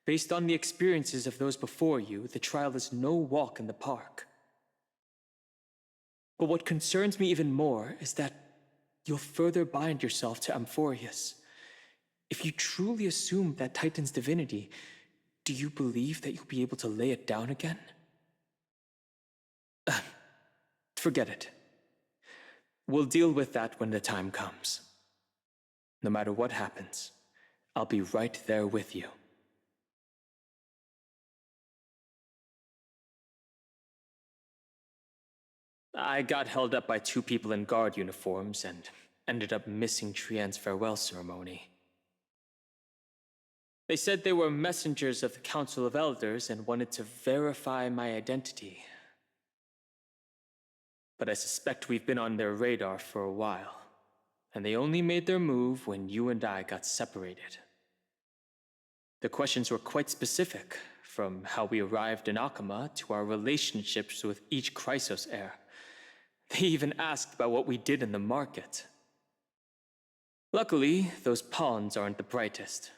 Based on the experiences of those before you, the trial is no walk in the park. But what concerns me even more is that you'll further bind yourself to Amphoreus. If you truly assume that Titan's divinity, do you believe that you'll be able to lay it down again? Forget it. We'll deal with that when the time comes. No matter what happens, I'll be right there with you. I got held up by 2 people in guard uniforms and ended up missing Trian's farewell ceremony. They said they were messengers of the Council of Elders and wanted to verify my identity. But I suspect we've been on their radar for a while, and they only made their move when you and I got separated. The questions were quite specific, from how we arrived in ģᴇɪ to our relationships with each Chrysos heir. They even asked about what we did in the market. Luckily, those pawns aren't the brightest.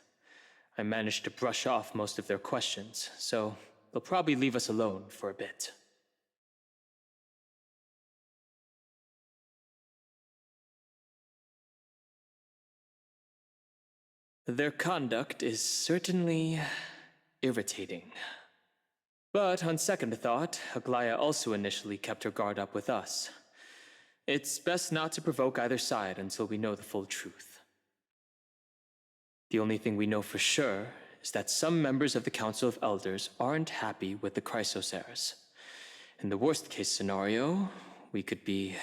I managed to brush off most of their questions, so they'll probably leave us alone for a bit. Their conduct is certainly irritating. But on second thought, ģᴇɪ also initially kept her guard up with us. It's best not to provoke either side until we know the full truth. The only thing we know for sure is that some members of the Council of Elders aren't happy with the Chrysos heirs. In the worst-case scenario, we could be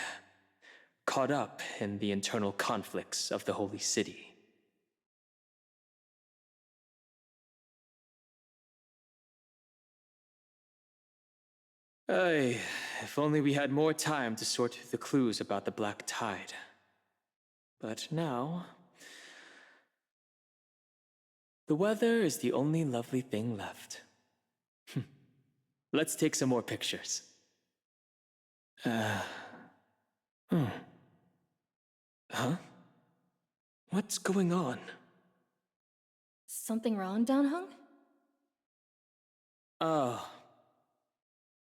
caught up in the internal conflicts of the Holy City. If only we had more time to sort through the clues about the Black Tide. But now, the weather is the only lovely thing left. Let's take some more pictures. Huh? What's going on? Something wrong, Dan Heng? Oh.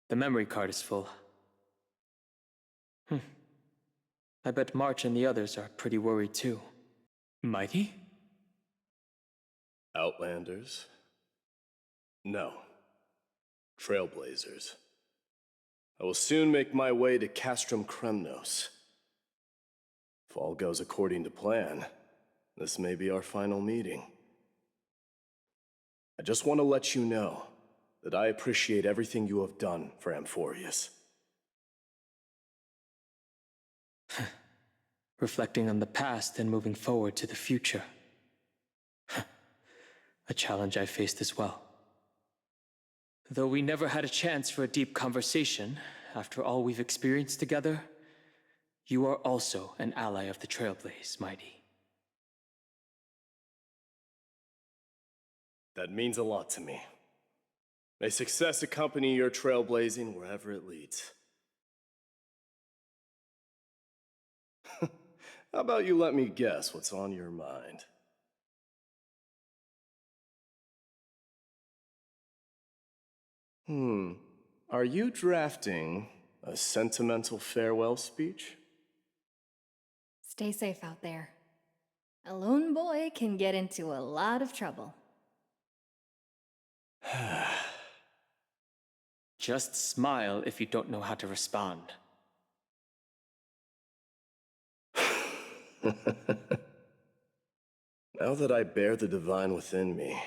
The memory card is full. I bet March and the others are pretty worried too. Mighty? Outlanders? No. Trailblazers. I will soon make my way to Castrum Kremnos. If all goes according to plan, this may be our final meeting. I just want to let you know that I appreciate everything you have done for Amphoreus. Reflecting on the past and moving forward to the future. A challenge I faced as well. Though we never had a chance for a deep conversation, after all we've experienced together, you are also an ally of the Trailblaze, Mighty. That means a lot to me. May success accompany your trailblazing wherever it leads. How about you let me guess what's on your mind? Are you drafting a sentimental farewell speech? Stay safe out there. A lone boy can get into a lot of trouble. Just smile if you don't know how to respond. Now that I bear the divine within me,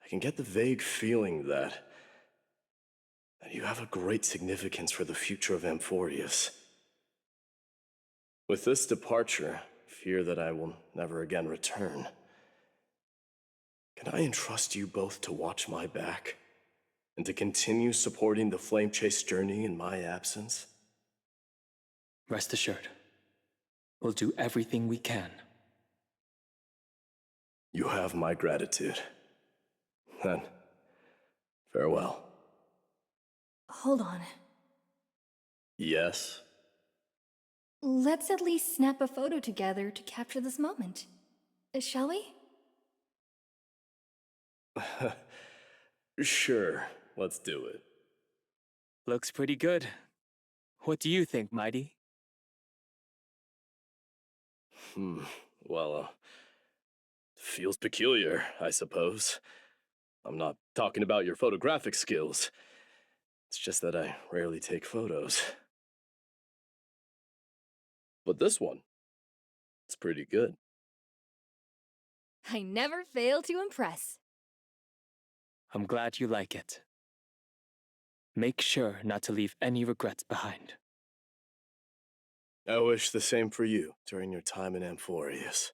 I can get the vague feeling that you have a great significance for the future of Amphoreus. With this departure, I fear that I will never again return. Can I entrust you both to watch my back And to continue supporting the flame chase journey in my absence? Rest assured, we'll do everything we can. You have my gratitude. Then, farewell. Hold on. Yes? Let's at least snap a photo together to capture this moment. Shall we? Sure, let's do it. Looks pretty good. What do you think, Mighty? Well, feels peculiar, I suppose. I'm not talking about your photographic skills. It's just that I rarely take photos. But this one, it's pretty good. I never fail to impress. I'm glad you like it. Make sure not to leave any regrets behind. I wish the same for you during your time in Amphoreus.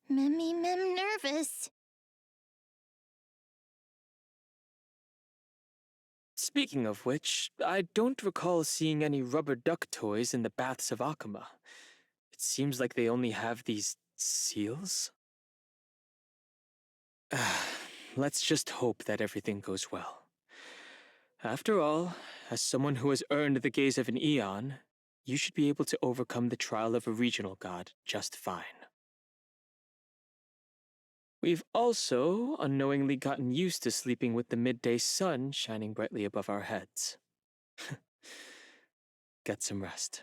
Nervous. Speaking of which, I don't recall seeing any rubber duck toys in the baths of ģᴇɪly. It seems like they only have these seals. Let's just hope that everything goes well. After all, as someone who has earned the gaze of an eon, you should be able to overcome the trial of a regional god just fine. We've also unknowingly gotten used to sleeping with the midday sun shining brightly above our heads. Get some rest.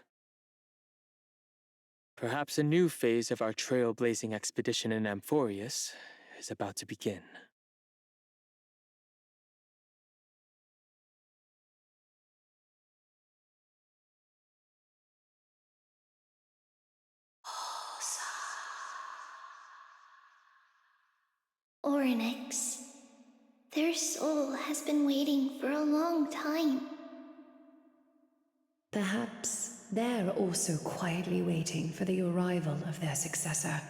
Perhaps a new phase of our trailblazing expedition in Amphoreus is about to begin. Orynyx, their soul has been waiting for a long time. Perhaps they're also quietly waiting for the arrival of their successor.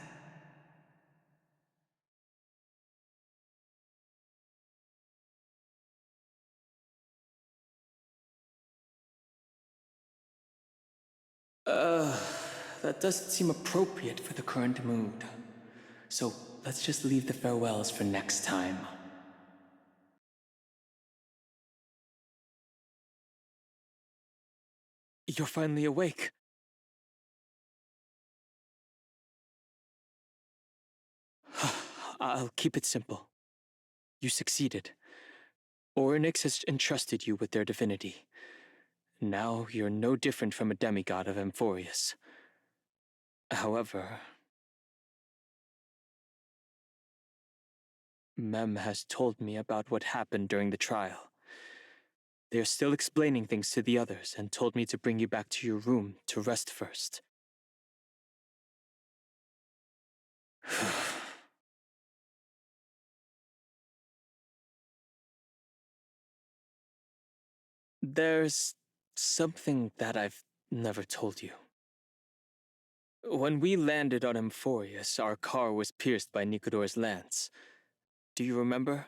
That doesn't seem appropriate for the current mood. So let's just leave the farewells for next time. You're finally awake. I'll keep it simple. You succeeded. Orynyx has entrusted you with their divinity. Now you're no different from a demigod of Amphoreus. However, Mem has told me about what happened during the trial. They are still explaining things to the others and told me to bring you back to your room to rest first. There's something that I've never told you. When we landed on Amphoreus, our car was pierced by Nikador's lance. Do you remember?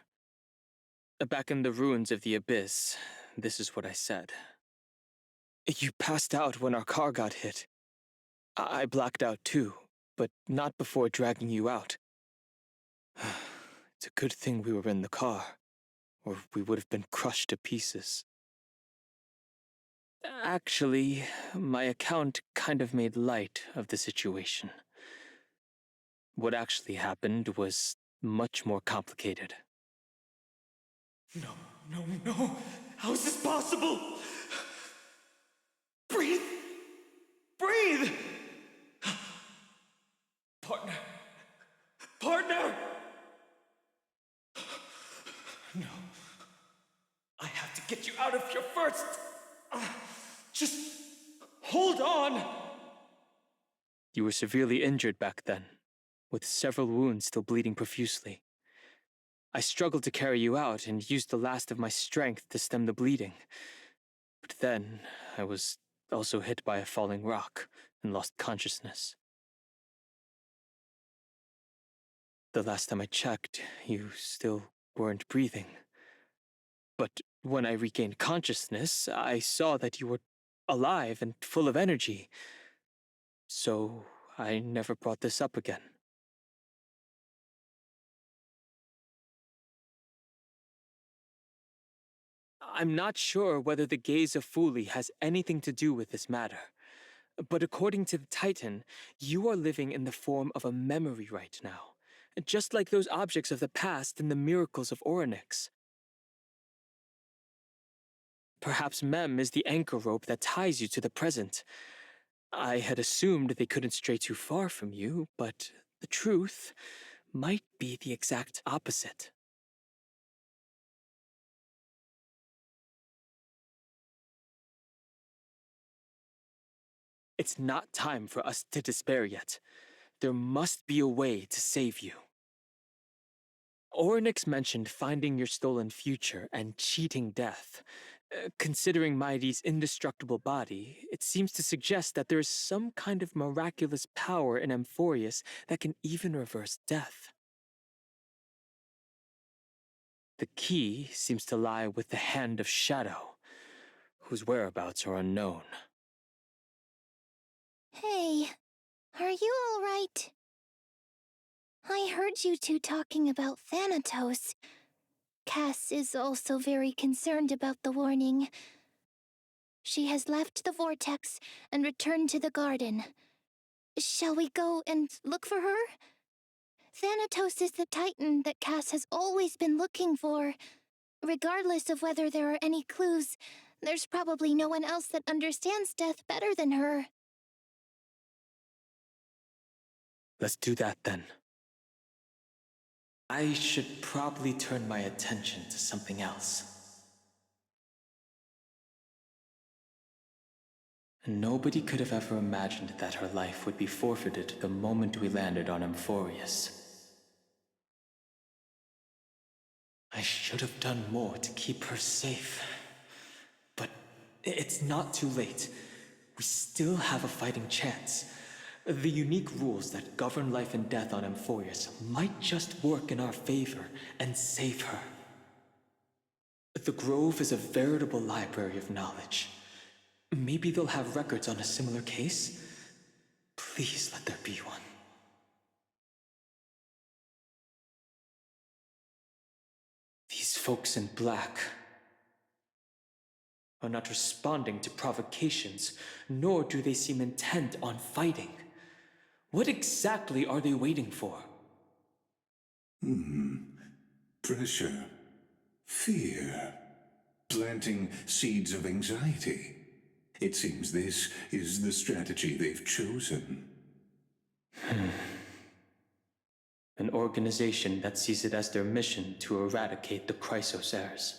Back in the ruins of the abyss, this is what I said. You passed out when our car got hit. I blacked out too, but not before dragging you out. It's a good thing we were in the car, or we would have been crushed to pieces. Actually, my account kind of made light of the situation. What actually happened was much more complicated. No. How is this possible? Breathe! Breathe! Partner! No. I have to get you out of here first! Just hold on! You were severely injured back then, with several wounds still bleeding profusely. I struggled to carry you out and used the last of my strength to stem the bleeding. But then, I was also hit by a falling rock and lost consciousness. The last time I checked, you still weren't breathing. But when I regained consciousness, I saw that you were alive and full of energy. So I never brought this up again. I'm not sure whether the gaze of Fuli has anything to do with this matter. But according to the Titan, you are living in the form of a memory right now, just like those objects of the past in the miracles of Orynyx. Perhaps Mem is the anchor rope that ties you to the present. I had assumed they couldn't stray too far from you, but the truth might be the exact opposite. It's not time for us to despair yet. There must be a way to save you. Orynyx mentioned finding your stolen future and cheating death. Considering Mighty's indestructible body, it seems to suggest that there is some kind of miraculous power in Amphoreus that can even reverse death. The key seems to lie with the Hand of Shadow, whose whereabouts are unknown. Hey, are you all right? I heard you two talking about Thanatos. Cass is also very concerned about the warning. She has left the vortex and returned to the garden. Shall we go and look for her? Thanatos is the Titan that Cass has always been looking for. Regardless of whether there are any clues, there's probably no one else that understands death better than her. Let's do that then. I should probably turn my attention to something else. Nobody could have ever imagined that her life would be forfeited the moment we landed on Amphoreus. I should have done more to keep her safe. But it's not too late. We still have a fighting chance. The unique rules that govern life and death on Amphoreus might just work in our favor and save her. The Grove is a veritable library of knowledge. Maybe they'll have records on a similar case. Please let there be one. These folks in black are not responding to provocations, nor do they seem intent on fighting. What exactly are they waiting for? Pressure. Fear. Planting seeds of anxiety. It seems this is the strategy they've chosen. An organization that sees it as their mission to eradicate the ✱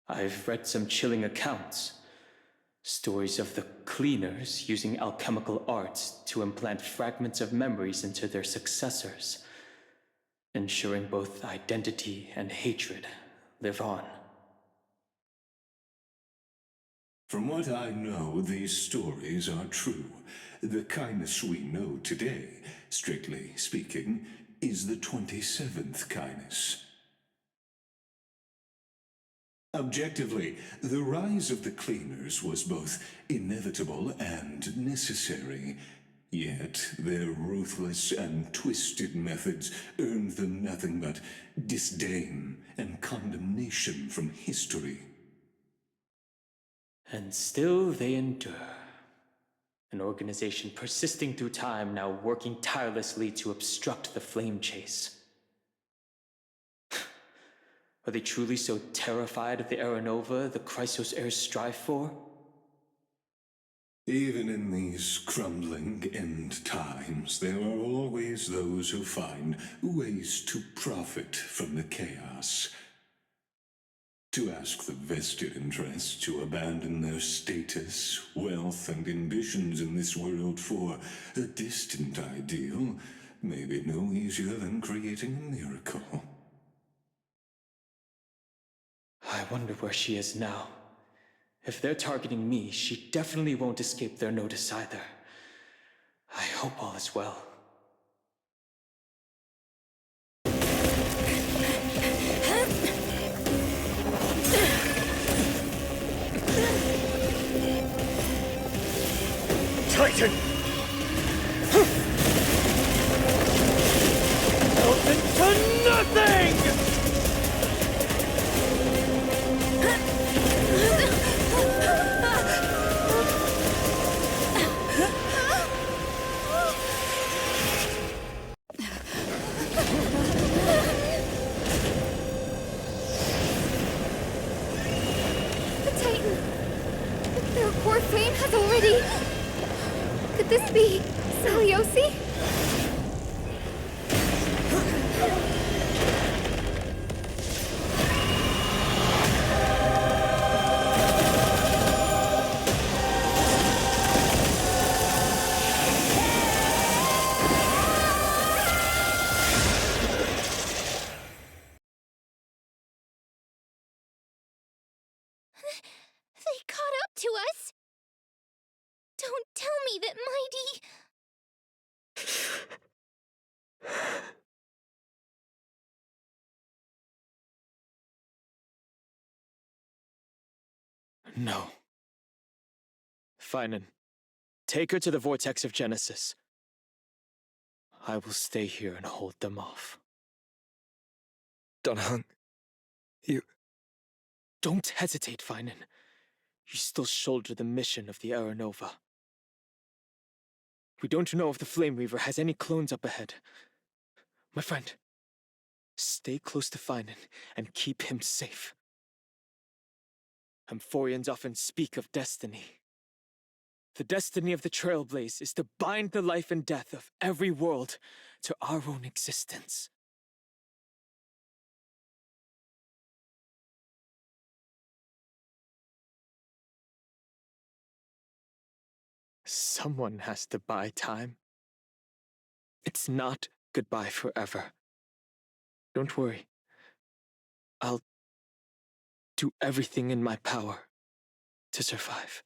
I've read some chilling accounts. Stories of the cleaners using alchemical arts to implant fragments of memories into their successors, ensuring both identity and hatred live on. From what I know, these stories are true. The kindness we know today, strictly speaking, is the 27th kindness. Objectively, the rise of the cleaners was both inevitable and necessary. Yet their ruthless and twisted methods earned them nothing but disdain and condemnation from history. And still they endure. An organization persisting through time, now working tirelessly to obstruct the flame chase. Are they truly so terrified of the Aranova the ✱ heirs strive for? Even in these crumbling end times, there are always those who find ways to profit from the chaos. To ask the vested interests to abandon their status, wealth, and ambitions in this world for a distant ideal may be no easier than creating a miracle. I wonder where she is now. If they're targeting me, she definitely won't escape their notice either. I hope all is well. Titan! Melted to nothing! Core flame has already... Could this be Celiosi? They caught up to us! Don't tell me that Mighty... No. Finan, take her to the vortex of Genesis. I will stay here and hold them off. Dan Heng, you... Don't hesitate, Finan. You still shoulder the mission of the Era Nova. We don't know if the Flame Reaver has any clones up ahead. My friend, stay close to Finan and keep him safe. Amphoreans often speak of destiny. The destiny of the Trailblaze is to bind the life and death of every world to our own existence. Someone has to buy time. It's not goodbye forever. Don't worry. I'll do everything in my power to survive.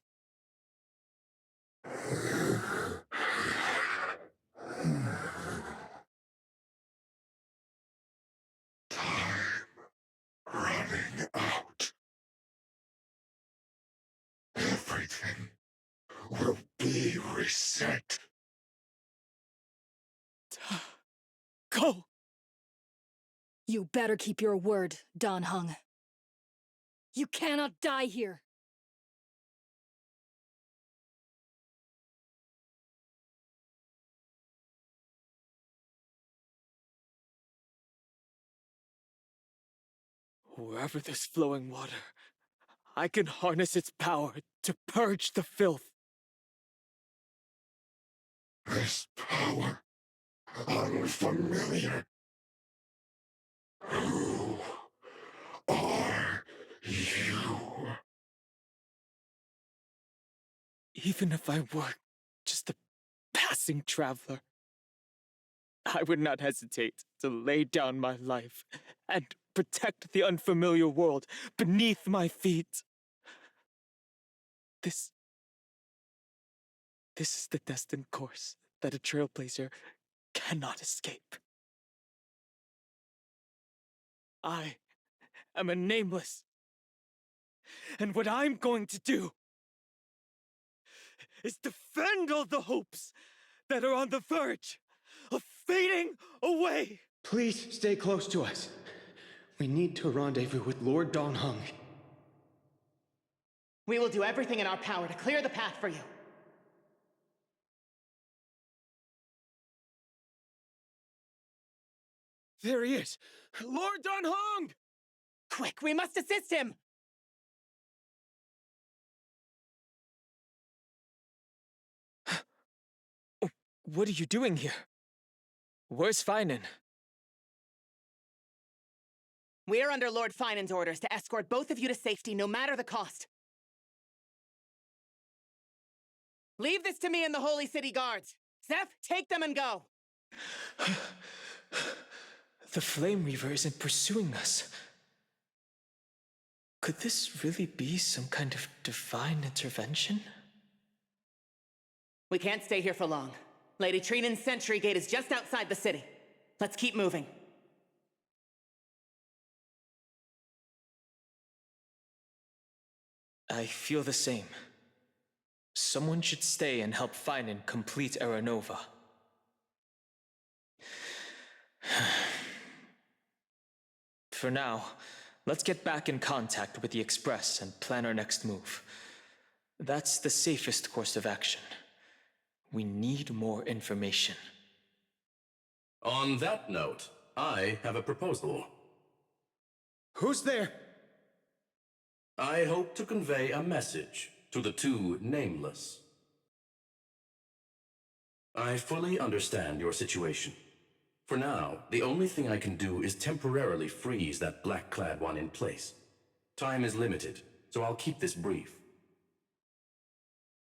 Running out. Everything will be reset. Go! You better keep your word, Dan Heng. You cannot die here. Wherever there's flowing water, I can harness its power to purge the filth. This power, unfamiliar. Who are you? Even if I were just a passing traveler, I would not hesitate to lay down my life and protect the unfamiliar world beneath my feet. This is the destined course that a trailblazer cannot escape. I am a nameless, and what I'm going to do is defend all the hopes that are on the verge of fading away. Please stay close to us. We need to rendezvous with Lord Dan Heng. We will do everything in our power to clear the path for you. There he is! Lord Dan Heng! Quick, we must assist him! What are you doing here? Where's Finan? We're under Lord Finan's orders to escort both of you to safety, no matter the cost. Leave this to me and the Holy City Guards. Zeph, take them and go. The Flame Reaver isn't pursuing us. Could this really be some kind of divine intervention? We can't stay here for long. Lady Trinan's sentry gate is just outside the city. Let's keep moving. I feel the same. Someone should stay and help find and complete Aranova. For now, let's get back in contact with the Express and plan our next move. That's the safest course of action. We need more information. On that note, I have a proposal. Who's there? I hope to convey a message to the two nameless. I fully understand your situation. For now, the only thing I can do is temporarily freeze that black-clad one in place. Time is limited, so I'll keep this brief.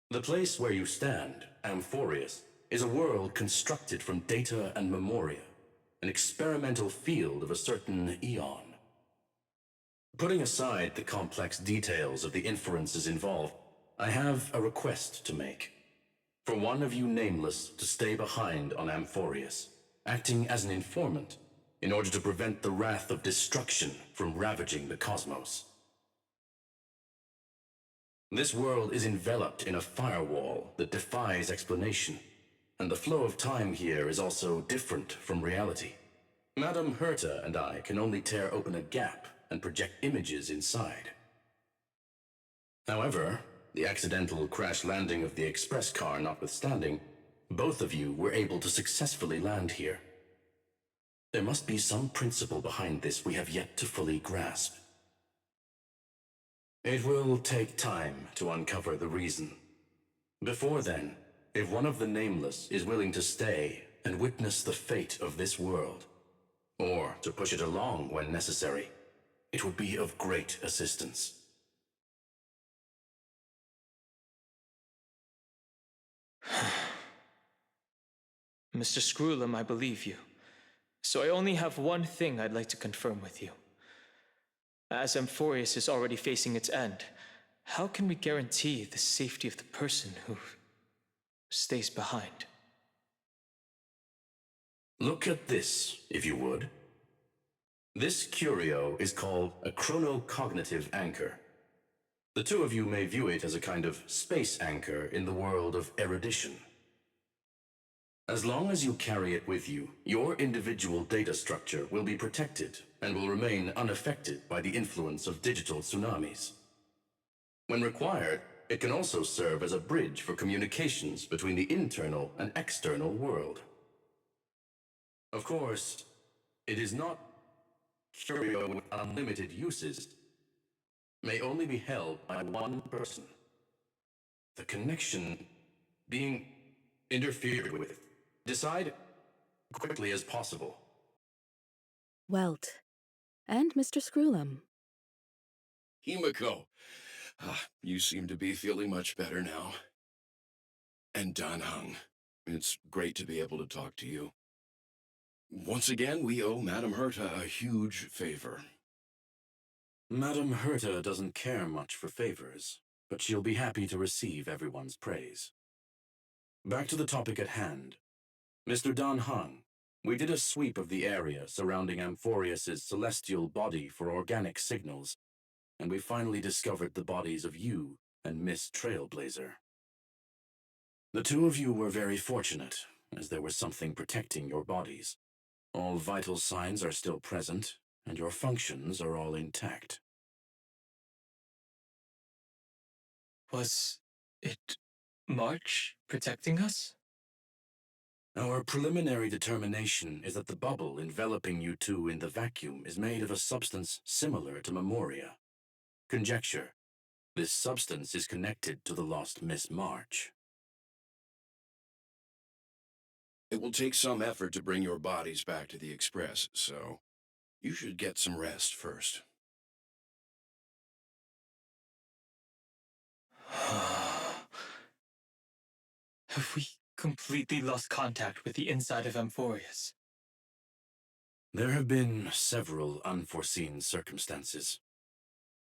The place where you stand, Amphoreus, is a world constructed from data and memoria, an experimental field of a certain eon. Putting aside the complex details of the inferences involved, I have a request to make. For one of you nameless to stay behind on Amphoreus, acting as an informant, in order to prevent the wrath of destruction from ravaging the cosmos. This world is enveloped in a firewall that defies explanation, and the flow of time here is also different from reality. Madame Herta and I can only tear open a gap and project images inside. However, the accidental crash landing of the express car notwithstanding, both of you were able to successfully land here. There must be some principle behind this we have yet to fully grasp. It will take time to uncover the reason. Before then, if one of the nameless is willing to stay and witness the fate of this world, or to push it along when necessary, it would be of great assistance. Mr. Screwlam, I believe you. So I only have one thing I'd like to confirm with you. As Amphoreus is already facing its end, how can we guarantee the safety of the person who stays behind? Look at this, if you would. This curio is called a chronocognitive anchor. The two of you may view it as a kind of space anchor in the world of erudition. As long as you carry it with you, your individual data structure will be protected and will remain unaffected by the influence of digital tsunamis. When required, it can also serve as a bridge for communications between the internal and external world. Of course, it is not curio with unlimited uses, may only be held by one person. The connection being interfered with. Decide quickly as possible. Welt. And Mr. Screwlam. Himiko, you seem to be feeling much better now. And Dan Heng, it's great to be able to talk to you. Once again, we owe Madame Herta a huge favor. Madame Herta doesn't care much for favors, but she'll be happy to receive everyone's praise. Back to the topic at hand. Mr. Dan Heng, we did a sweep of the area surrounding Amphoreus's celestial body for organic signals, and we finally discovered the bodies of you and Miss Trailblazer. The two of you were very fortunate, as there was something protecting your bodies. All vital signs are still present, and your functions are all intact. Was it March protecting us? Our preliminary determination is that the bubble enveloping you two in the vacuum is made of a substance similar to memoria. Conjecture. This substance is connected to the lost Miss March. It will take some effort to bring your bodies back to the Express, so you should get some rest first. Have we completely lost contact with the inside of Amphoreus? There have been several unforeseen circumstances.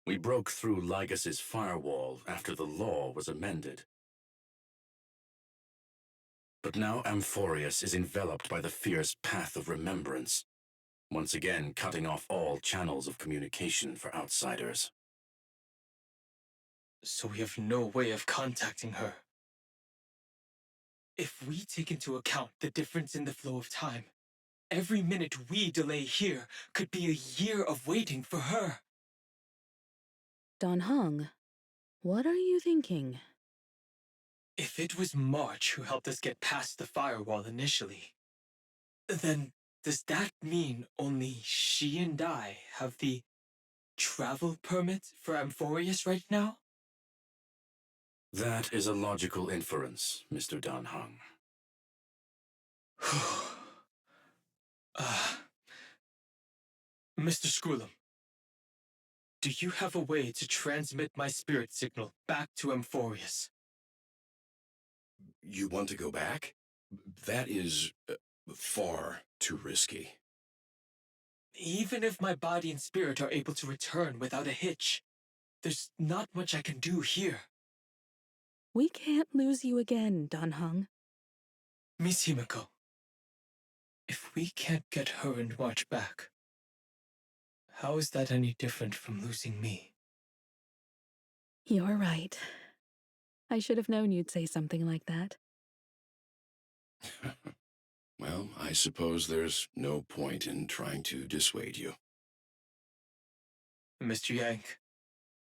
We broke through Lygas's firewall after the law was amended. But now Amphoreus is enveloped by the fierce path of remembrance, once again cutting off all channels of communication for outsiders. So we have no way of contacting her. If we take into account the difference in the flow of time, every minute we delay here could be a year of waiting for her. Dan Heng, what are you thinking? If it was March who helped us get past the firewall initially, then does that mean only she and I have the travel permit for Amphoreus right now? That is a logical inference, Mr. Dan Heng. Mr. Scroolum, do you have a way to transmit my spirit signal back to Amphoreus? You want to go back? That is far too risky. Even if my body and spirit are able to return without a hitch, there's not much I can do here. We can't lose you again, Dan Heng. Miss Himiko, if we can't get her and March back, how is that any different from losing me? You're right. I should have known you'd say something like that. Well, I suppose there's no point in trying to dissuade you. Mr. Yank,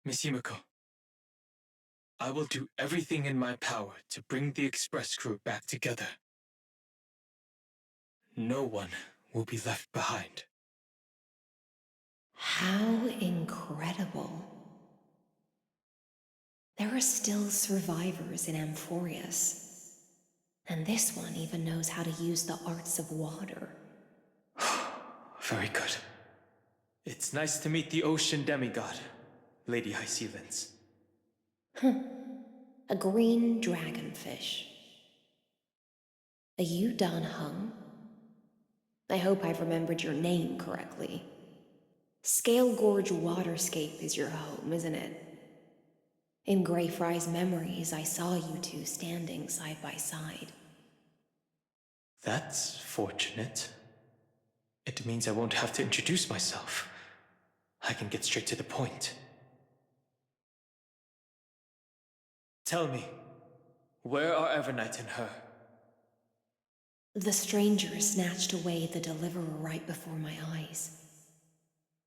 Miss Himiko, I will do everything in my power to bring the express crew back together. No one will be left behind. How incredible. There are still survivors in Amphoreus. And this one even knows how to use the arts of water. Very good. It's nice to meet the ocean demigod, Lady Hyacinth. A green dragonfish. Are you Dan Heng? I hope I've remembered your name correctly. Scale Gorge Waterscape is your home, isn't it? In Greyfry's memories, I saw you two standing side by side. That's fortunate. It means I won't have to introduce myself. I can get straight to the point. Tell me, where are Evernight and her? The stranger snatched away the deliverer right before my eyes.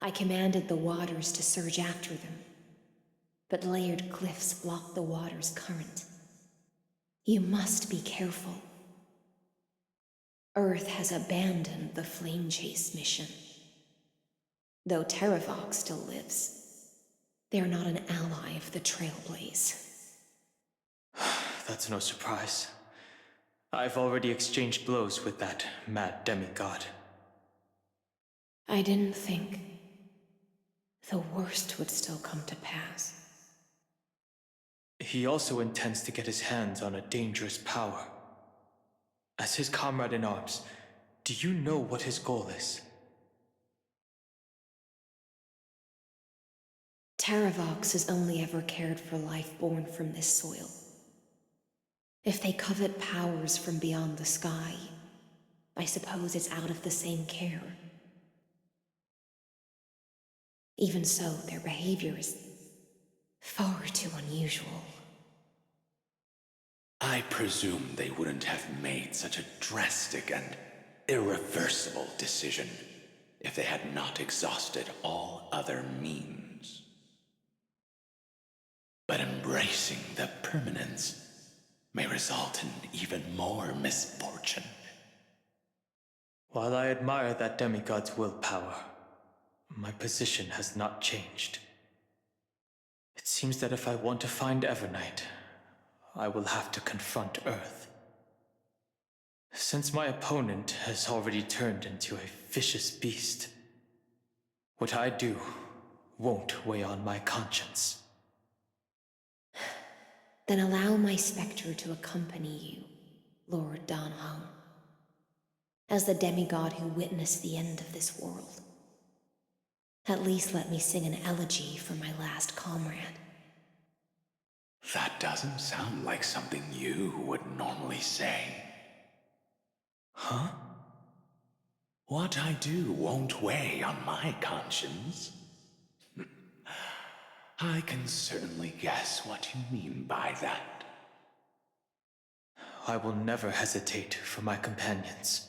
I commanded the waters to surge after them, but layered cliffs blocked the water's current. You must be careful. Earth has abandoned the flame chase mission. Though Terravox still lives, they are not an ally of the Trailblaze. That's no surprise. I've already exchanged blows with that mad demigod. I didn't think the worst would still come to pass. He also intends to get his hands on a dangerous power. As his comrade in arms, do you know what his goal is? Terravox has only ever cared for life born from this soil. If they covet powers from beyond the sky, I suppose it's out of the same care. Even so, their behavior is far too unusual. I presume they wouldn't have made such a drastic and irreversible decision if they had not exhausted all other means. But embracing the permanence may result in even more misfortune. While I admire that demigod's willpower, my position has not changed. It seems that if I want to find Evernight, I will have to confront Earth. Since my opponent has already turned into a vicious beast, what I do won't weigh on my conscience. Then allow my spectre to accompany you, Lord Dan Heng, as the demigod who witnessed the end of this world. At least let me sing an elegy for my last comrade. That doesn't sound like something you would normally say. Huh? What I do won't weigh on my conscience. I can certainly guess what you mean by that. I will never hesitate for my companions.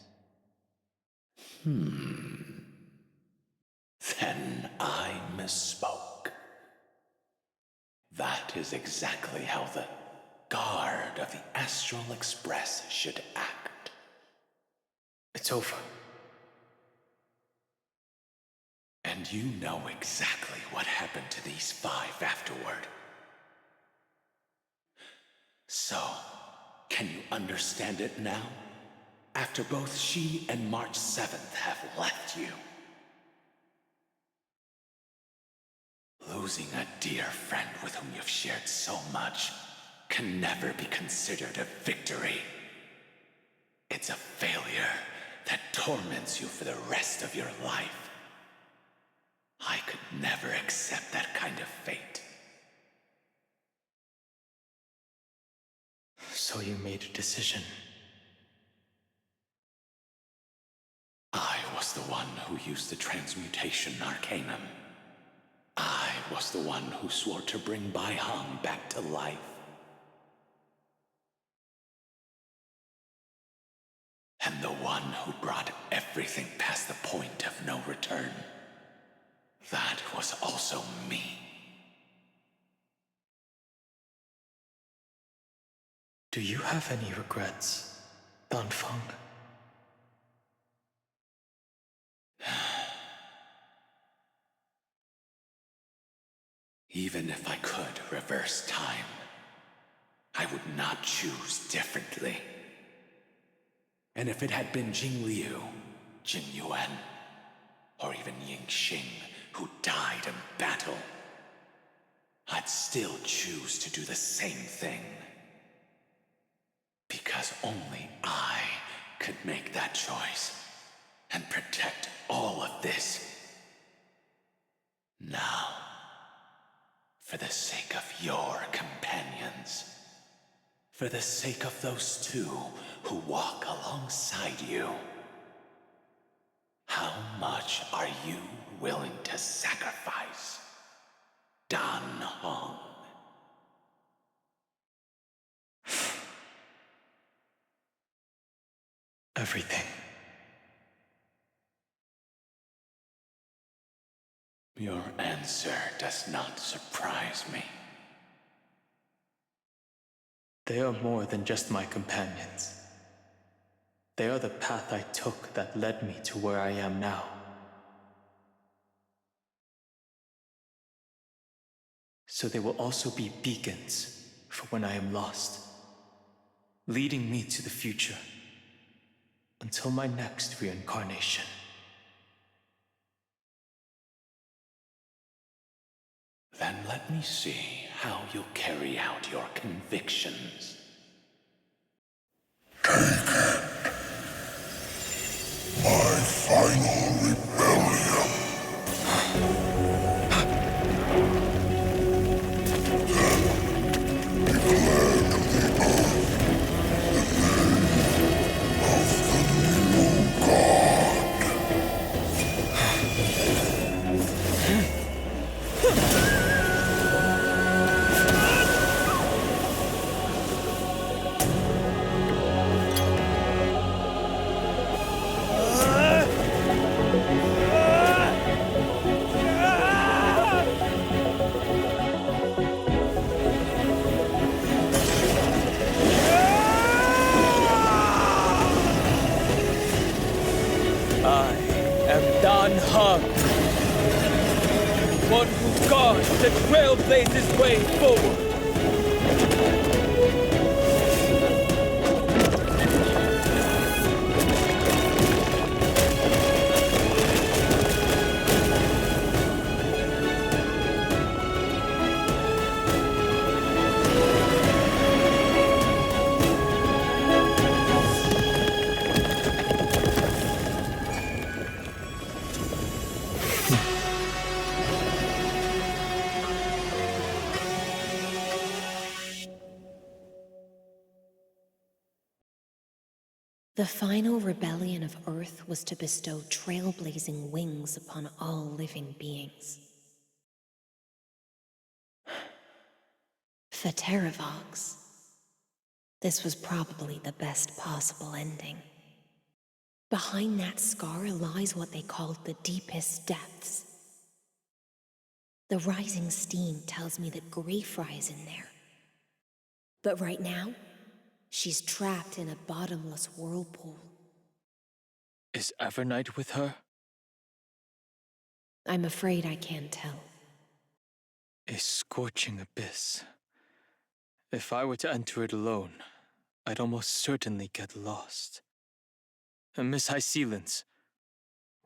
Then I misspoke. That is exactly how the guard of the Astral Express should act. It's over. And you know exactly what happened to these 5 afterward. So, can you understand it now? After both she and March 7th have left you. Losing a dear friend with whom you've shared so much can never be considered a victory. It's a failure that torments you for the rest of your life. I could never accept that kind of fate. So you made a decision. I was the one who used the transmutation arcanum. I was the one who swore to bring Bai Hong back to life. And the one who brought everything past the point of no return. That was also me. Do you have any regrets, Dan Feng? Even if I could reverse time, I would not choose differently. And if it had been Jing Liu, Jing Yuan, or even Ying Xing who died in battle, I'd still choose to do the same thing. Because only I could make that choice and protect all of this. Now, for the sake of your companions, for the sake of those 2 who walk alongside you, how much are you willing to sacrifice, Dan Heng? Everything. Your answer does not surprise me. They are more than just my companions. They are the path I took that led me to where I am now. So they will also be beacons for when I am lost, leading me to the future until my next reincarnation. Then let me see how you'll carry out your convictions. My final rebellion. Then declare to the earth the name of the new god. I am Dan Heng, one who guards the Trailblaze's way forward. The final rebellion of Earth was to bestow trailblazing wings upon all living beings. Fateravox, This was probably the best possible ending. Behind that scar lies what they called the deepest depths. The rising steam tells me that ģᴇɪლიဋ is in there. But right now, she's trapped in a bottomless whirlpool. Is Evernight with her? I'm afraid I can't tell. A scorching abyss. If I were to enter it alone, I'd almost certainly get lost. Miss ģᴇɪლიဋ,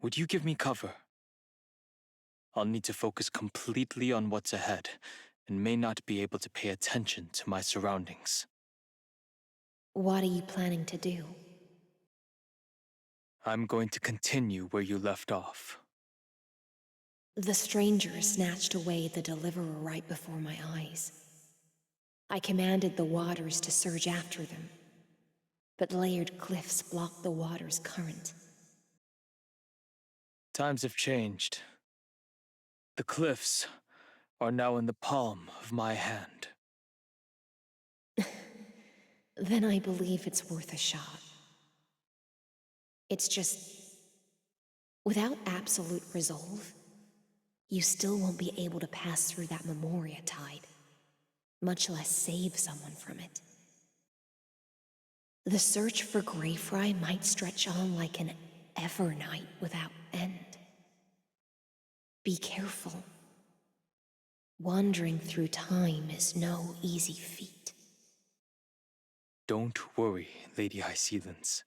would you give me cover? I'll need to focus completely on what's ahead, and may not be able to pay attention to my surroundings. What are you planning to do? I'm going to continue where you left off. The stranger snatched away the deliverer right before my eyes. I commanded the waters to surge after them, but layered cliffs blocked the water's current. Times have changed. The cliffs are now in the palm of my hand. Then I believe it's worth a shot. It's just, without absolute resolve, you still won't be able to pass through that Memoria tide, much less save someone from it. The search for ģᴇɪლიဋ might stretch on like an evernight without end. Be careful. Wandering through time is no easy feat. Don't worry, Lady ģᴇɪლიဋ.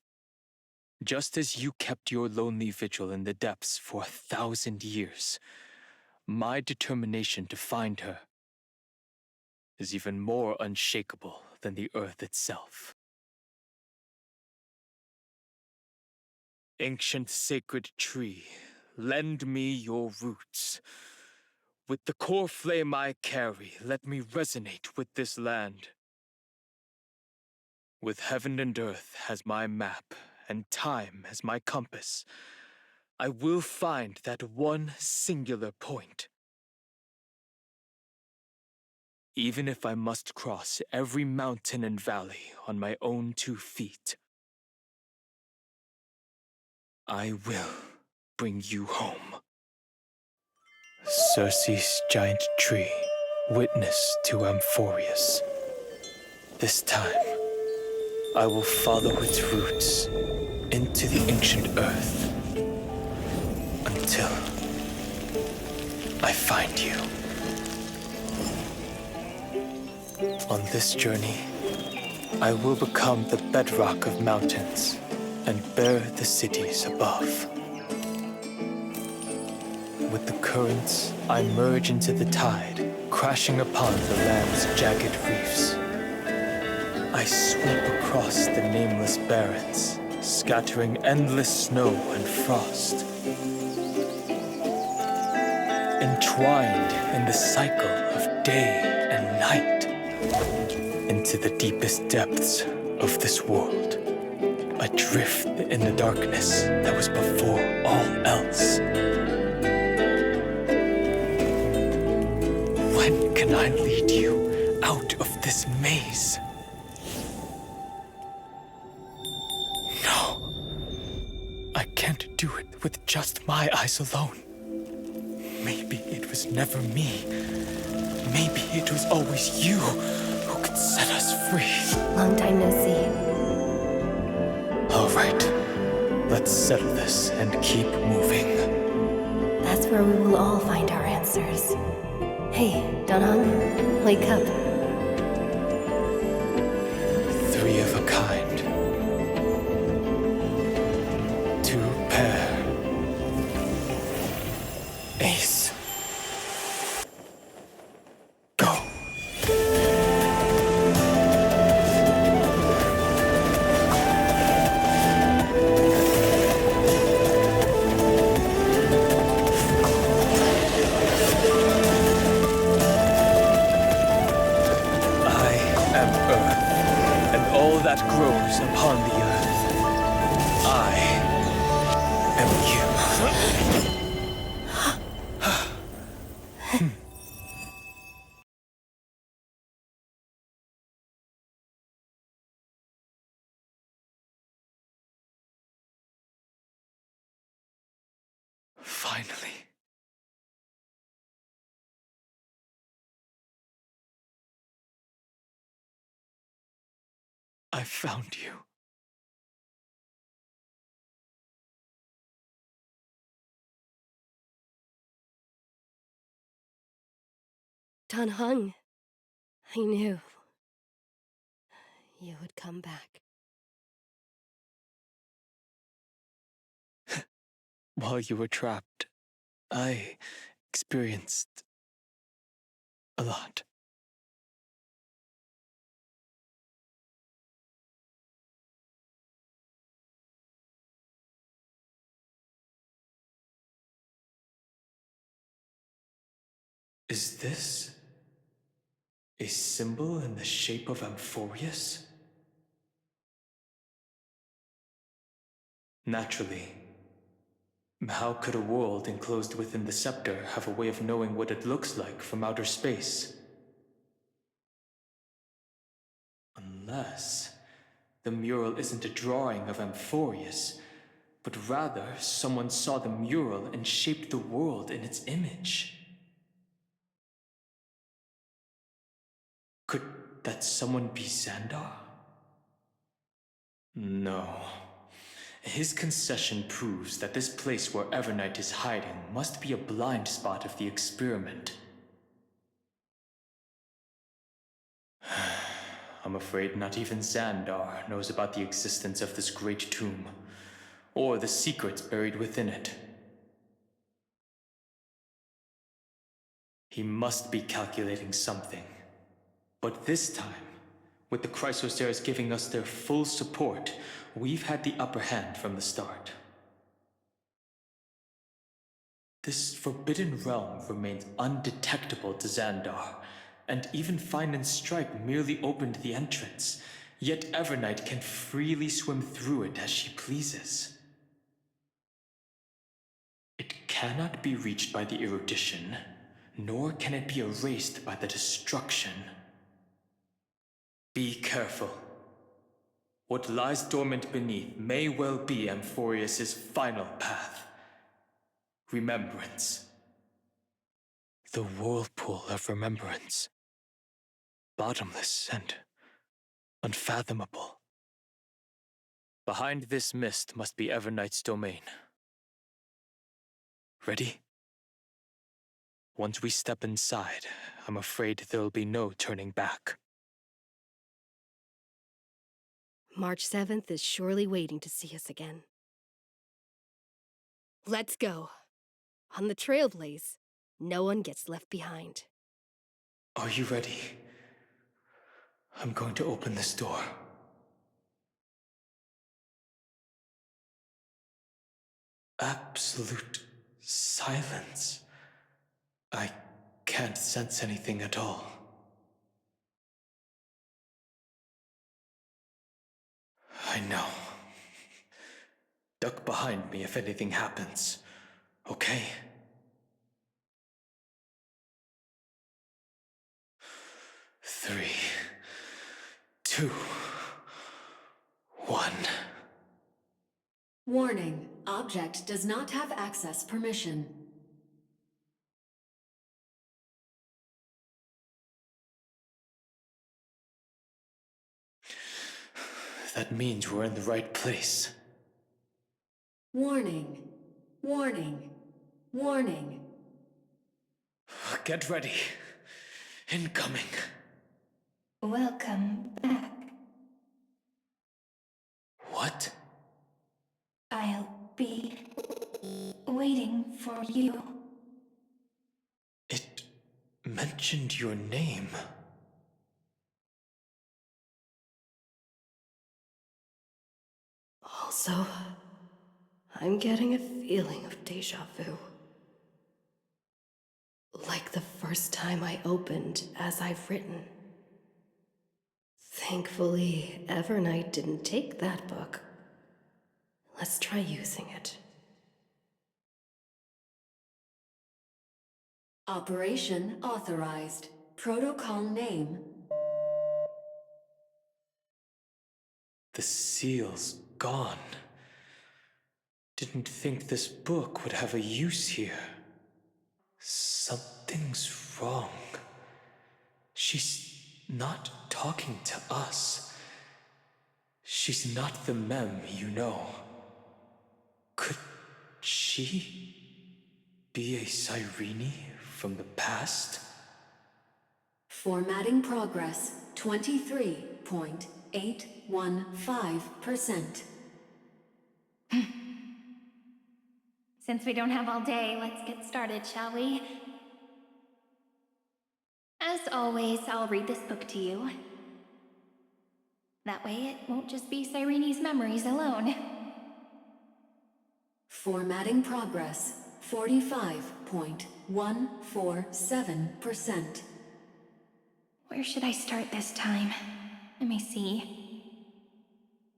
Just as you kept your lonely vigil in the depths for 1,000 years, my determination to find her is even more unshakable than the earth itself. Ancient sacred tree, lend me your roots. With the core flame I carry, let me resonate with this land. With heaven and earth as my map, and time as my compass, I will find that one singular point. Even if I must cross every mountain and valley on my own 2 feet, I will bring you home. Circe's giant tree, witness to Amphoreus. This time, I will follow its roots into the ancient earth until I find you. On this journey, I will become the bedrock of mountains and bear the cities above. With the currents, I merge into the tide, crashing upon the land's jagged reefs. I sweep across the nameless barrens, scattering endless snow and frost. Entwined in the cycle of day and night, into the deepest depths of this world, adrift in the darkness that was before all else. When can I lead you out of this maze? No. I can't do it with just my eyes alone. Maybe it was never me. Maybe it was always you who could set us free. Long time no see. All right. Let's settle this and keep moving. That's where we will all find our answers. Hey, Dan Heng, wake up. 3 of a kind. 2 pair. Ace. Go. That grows upon the earth. I am you. Finally. I found you. Dan Heng, I knew you would come back. While you were trapped, I experienced a lot. Is this a symbol in the shape of Amphoreus? Naturally. How could a world enclosed within the scepter have a way of knowing what it looks like from outer space? Unless the mural isn't a drawing of Amphoreus, but rather someone saw the mural and shaped the world in its image. Could that someone be Xandar? No. His concession proves that this place where Evernight is hiding must be a blind spot of the experiment. I'm afraid not even Xandar knows about the existence of this great tomb, or the secrets buried within it. He must be calculating something. But this time, with the Chrysoceres giving us their full support, we've had the upper hand from the start. This forbidden realm remains undetectable to Xandar, and even Fine and Stripe merely opened the entrance, yet Evernight can freely swim through it as she pleases. It cannot be reached by the erudition, nor can it be erased by the destruction. Be careful. What lies dormant beneath may well be Amphoreus' final path. Remembrance. The whirlpool of remembrance. Bottomless and unfathomable. Behind this mist must be Evernight's domain. Ready? Once we step inside, I'm afraid there'll be no turning back. March 7th is surely waiting to see us again. Let's go. On the Trailblaze, no one gets left behind. Are you ready? I'm going to open this door. Absolute silence. I can't sense anything at all. I know. Duck behind me if anything happens, okay? Three, two, one. Warning, object does not have access permission. That means we're in the right place. Warning, warning, warning. Get ready. Incoming. Welcome back. What? I'll be waiting for you. It mentioned your name. Also, I'm getting a feeling of déjà vu. Like the first time I opened as I've written. Thankfully, Evernight didn't take that book. Let's try using it. Operation authorized. Protocol name. The seal's gone. Didn't think this book would have a use here. Something's wrong. She's not talking to us. She's not the mem you know. Could she be a Cyrene from the past? Formatting progress 23.815%. Since we don't have all day, let's get started, shall we? As always, I'll read this book to you. That way it won't just be Cyrene's memories alone. Formatting progress 45.147%. Where should I start this time? Let me see.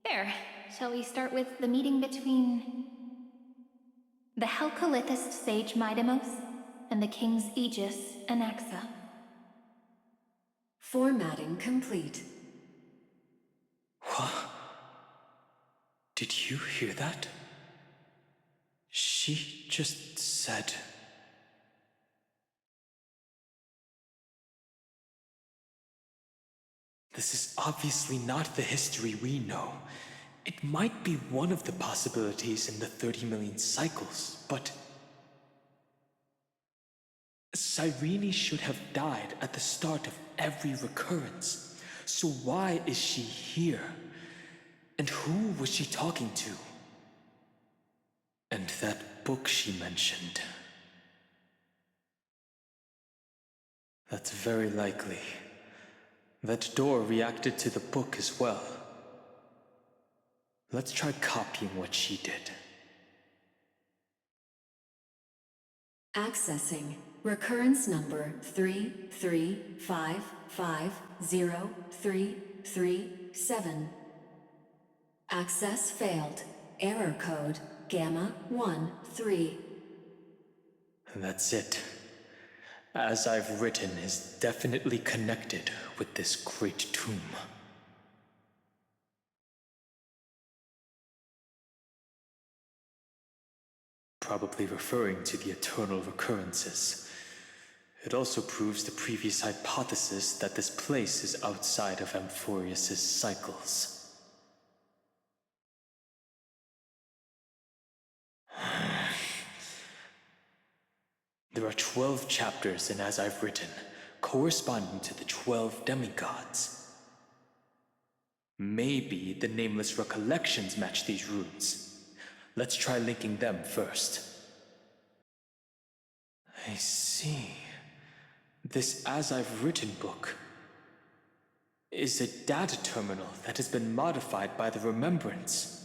There. Shall we start with the meeting between the Helcolithist sage Midamos and the king's aegis, Anaxa? Formatting complete. What? Did you hear that? She just said... This is obviously not the history we know. It might be one of the possibilities in the 30 million cycles, but... Cyrene should have died at the start of every recurrence. So why is she here? And who was she talking to? And that book she mentioned. That's very likely. That door reacted to the book as well. Let's try copying what she did. Accessing recurrence number 335503337. Access failed. Error code Gamma 13. That's it. As I've written is definitely connected with this great tomb. Probably referring to the eternal recurrences. It also proves the previous hypothesis that this place is outside of Amphoreus' cycles. There are 12 chapters in As I've Written, corresponding to the 12 demigods. Maybe the nameless recollections match these runes. Let's try linking them first. I see. This As I've Written book is a data terminal that has been modified by the remembrance.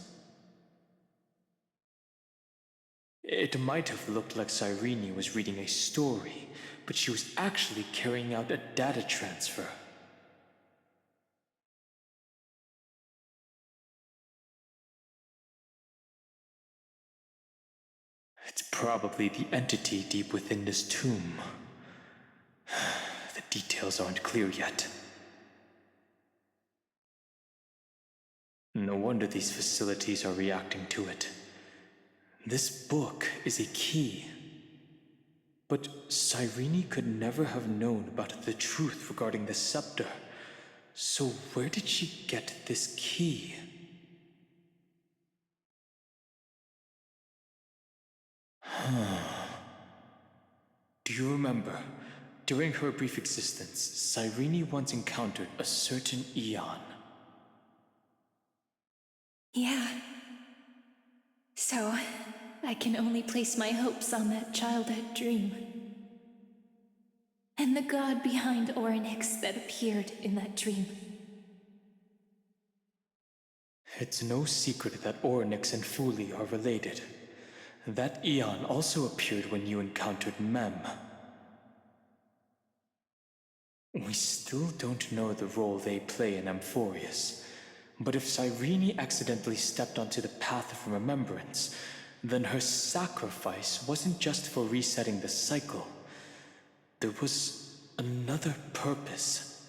It might have looked like Cyrene was reading a story, but she was actually carrying out a data transfer. It's probably the entity deep within this tomb. The details aren't clear yet. No wonder these facilities are reacting to it. This book is a key. But Cyrene could never have known about the truth regarding the scepter. So where did she get this key? Do you remember, during her brief existence, Cyrene once encountered a certain Eon? Yeah. So, I can only place my hopes on that childhood dream. And the god behind 괱ᴛᴏ that appeared in that dream. It's no secret that 괱ᴛᴏ and Fuli are related. That Eon also appeared when you encountered Mem. We still don't know the role they play in Amphoreus, but if Cyrene accidentally stepped onto the path of remembrance, then her sacrifice wasn't just for resetting the cycle. There was another purpose.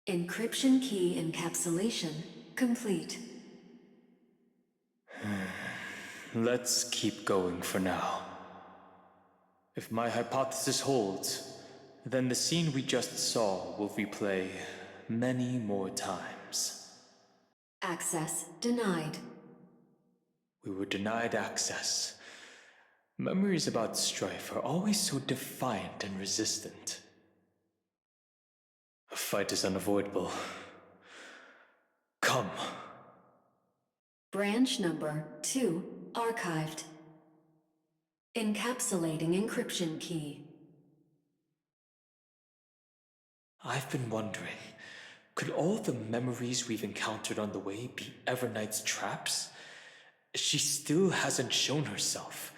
Encryption key encapsulation complete. Let's keep going for now. If my hypothesis holds, then the scene we just saw will replay many more times. Access denied. We were denied access. Memories about strife are always so defiant and resistant. A fight is unavoidable. Come. Branch number 2 archived. Encapsulating encryption key. I've been wondering, could all the memories we've encountered on the way be Everknight's traps? She still hasn't shown herself.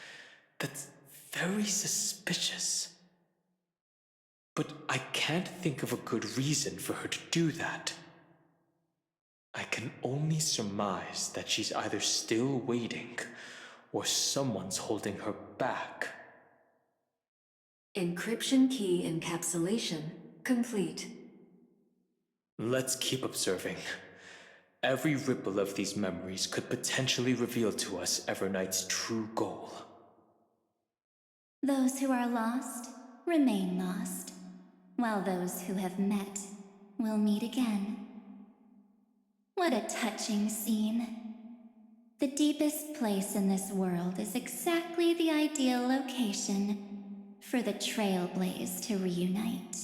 That's very suspicious. But I can't think of a good reason for her to do that. I can only surmise that she's either still waiting, or someone's holding her back. Encryption key encapsulation complete. Let's keep observing. Every ripple of these memories could potentially reveal to us Everknight's true goal. Those who are lost remain lost, while those who have met will meet again. What a touching scene. The deepest place in this world is exactly the ideal location for the Trailblaze to reunite.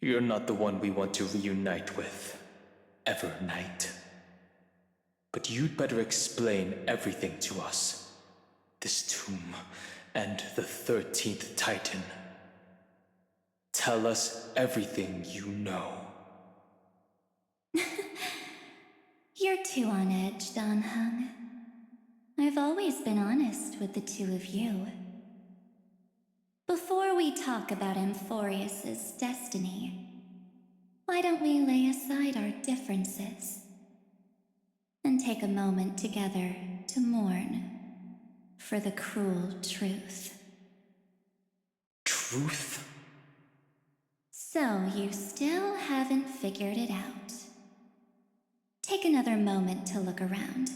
You're not the one we want to reunite with, Everknight. But you'd better explain everything to us. This tomb and the 13th Titan. Tell us everything you know. You're too on edge, Dan Heng. I've always been honest with the two of you. Before we talk about Amphoreus' destiny, why don't we lay aside our differences and take a moment together to mourn for the cruel truth? Truth? So you still haven't figured it out. Take another moment to look around.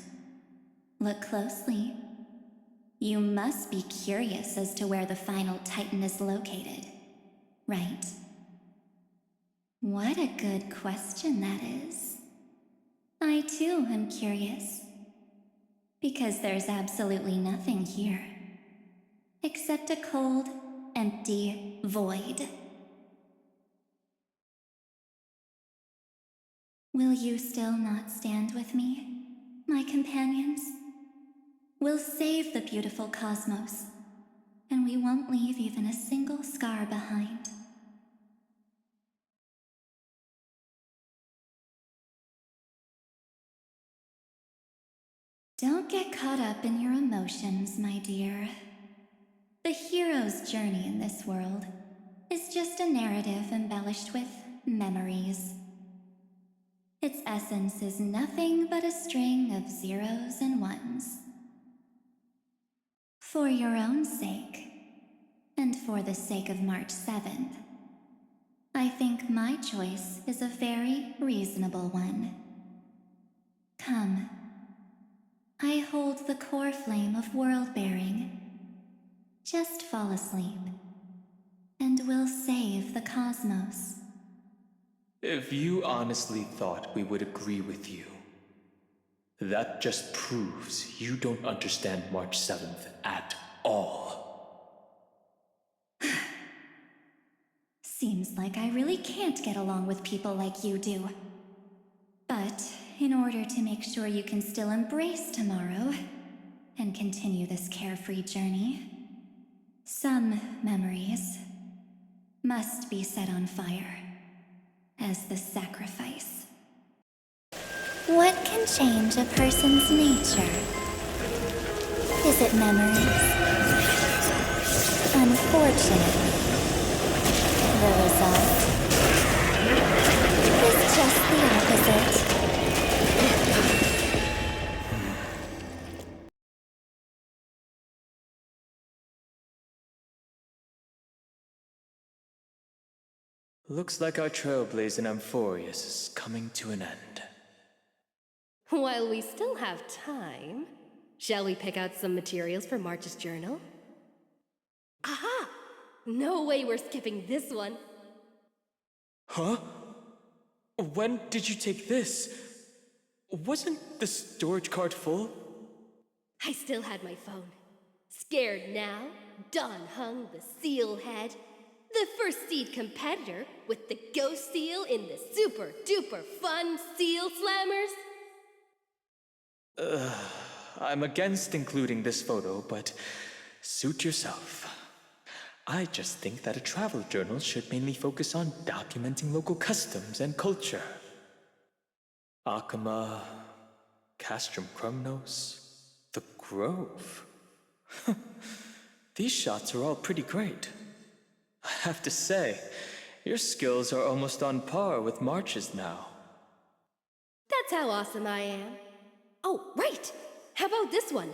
Look closely. You must be curious as to where the final Titan is located, right? What a good question that is. I too am curious. Because there's absolutely nothing here. Except a cold, empty void. Will you still not stand with me, my companions? We'll save the beautiful cosmos, and we won't leave even a single scar behind. Don't get caught up in your emotions, my dear. The hero's journey in this world is just a narrative embellished with memories. Its essence is nothing but a string of zeros and ones. For your own sake, and for the sake of March 7th, I think my choice is a very reasonable one. Come. I hold the core flame of world-bearing. Just fall asleep, and we'll save the cosmos. If you honestly thought we would agree with you, that just proves you don't understand March 7th at all. Seems like I really can't get along with people like you do. But in order to make sure you can still embrace tomorrow and continue this carefree journey, some memories must be set on fire as the sacrifice. What can change a person's nature? Is it memories? Unfortunately, the result is just the opposite. Looks like our Trailblaze in Amphoreus is coming to an end. While we still have time, Shall we pick out some materials for March's journal? Aha! No way we're skipping this one. Huh? When did you take this? Wasn't the storage cart full? I still had my phone. Scared now? Dan Heng, the seal head. The first seed competitor with the ghost seal in the super duper fun seal slammers. I'm against including this photo, but suit yourself. I just think that a travel journal should mainly focus on documenting local customs and culture. 괳ᴇɪ, Castrum Krumnos, the Grove. These shots are all pretty great. I have to say, your skills are almost on par with March's now. That's how awesome I am. Oh, right! How about this one?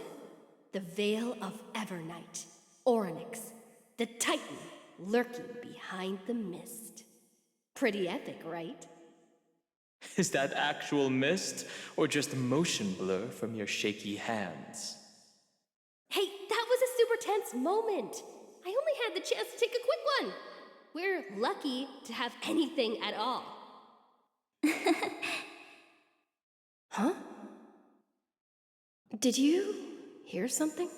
The Veil of Evernight, Onyx, the Titan lurking behind the mist. Pretty epic, right? Is that actual mist, or just motion blur from your shaky hands? Hey, that was a super tense moment. I only had the chance to take a quick one. We're lucky to have anything at all. Huh? Did you hear something?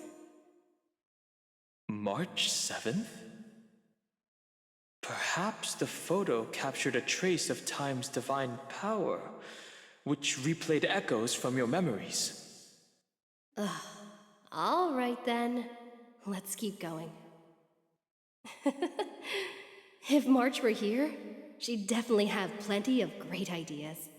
March 7th? Perhaps the photo captured a trace of time's divine power, which replayed echoes from your memories. All right then. Let's keep going. If March were here, she'd definitely have plenty of great ideas.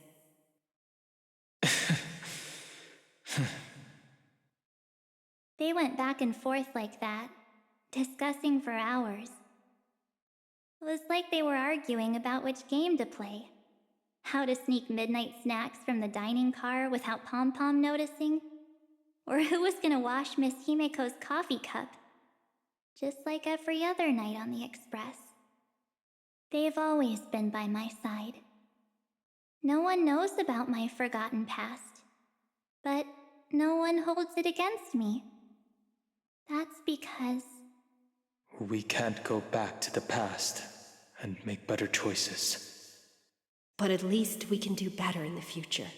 They went back and forth like that, discussing for hours. It was like they were arguing about which game to play. How to sneak midnight snacks from the dining car without Pom-Pom noticing. Or who was gonna wash Miss Himeko's coffee cup. Just like every other night on the Express. They've always been by my side. No one knows about my forgotten past. But no one holds it against me. That's because... We can't go back to the past and make better choices. But at least we can do better in the future.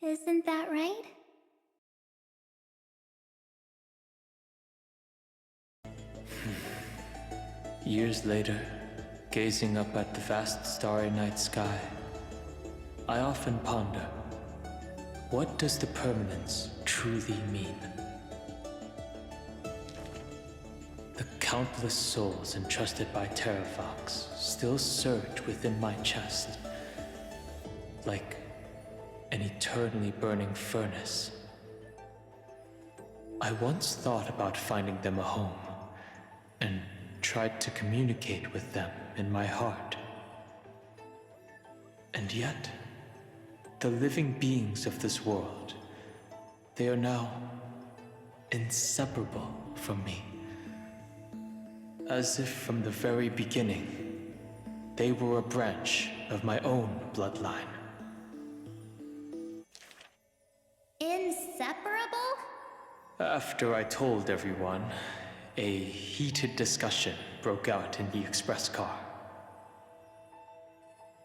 Isn't that right? Years later, gazing up at the vast starry night sky, I often ponder, what does the permanence truly mean? The countless souls entrusted by Terravox still surge within my chest, like an eternally burning furnace. I once thought about finding them a home, and tried to communicate with them in my heart. And yet, the living beings of this world, they are now inseparable from me. As if from the very beginning, they were a branch of my own bloodline. Inseparable? After I told everyone, a heated discussion broke out in the express car.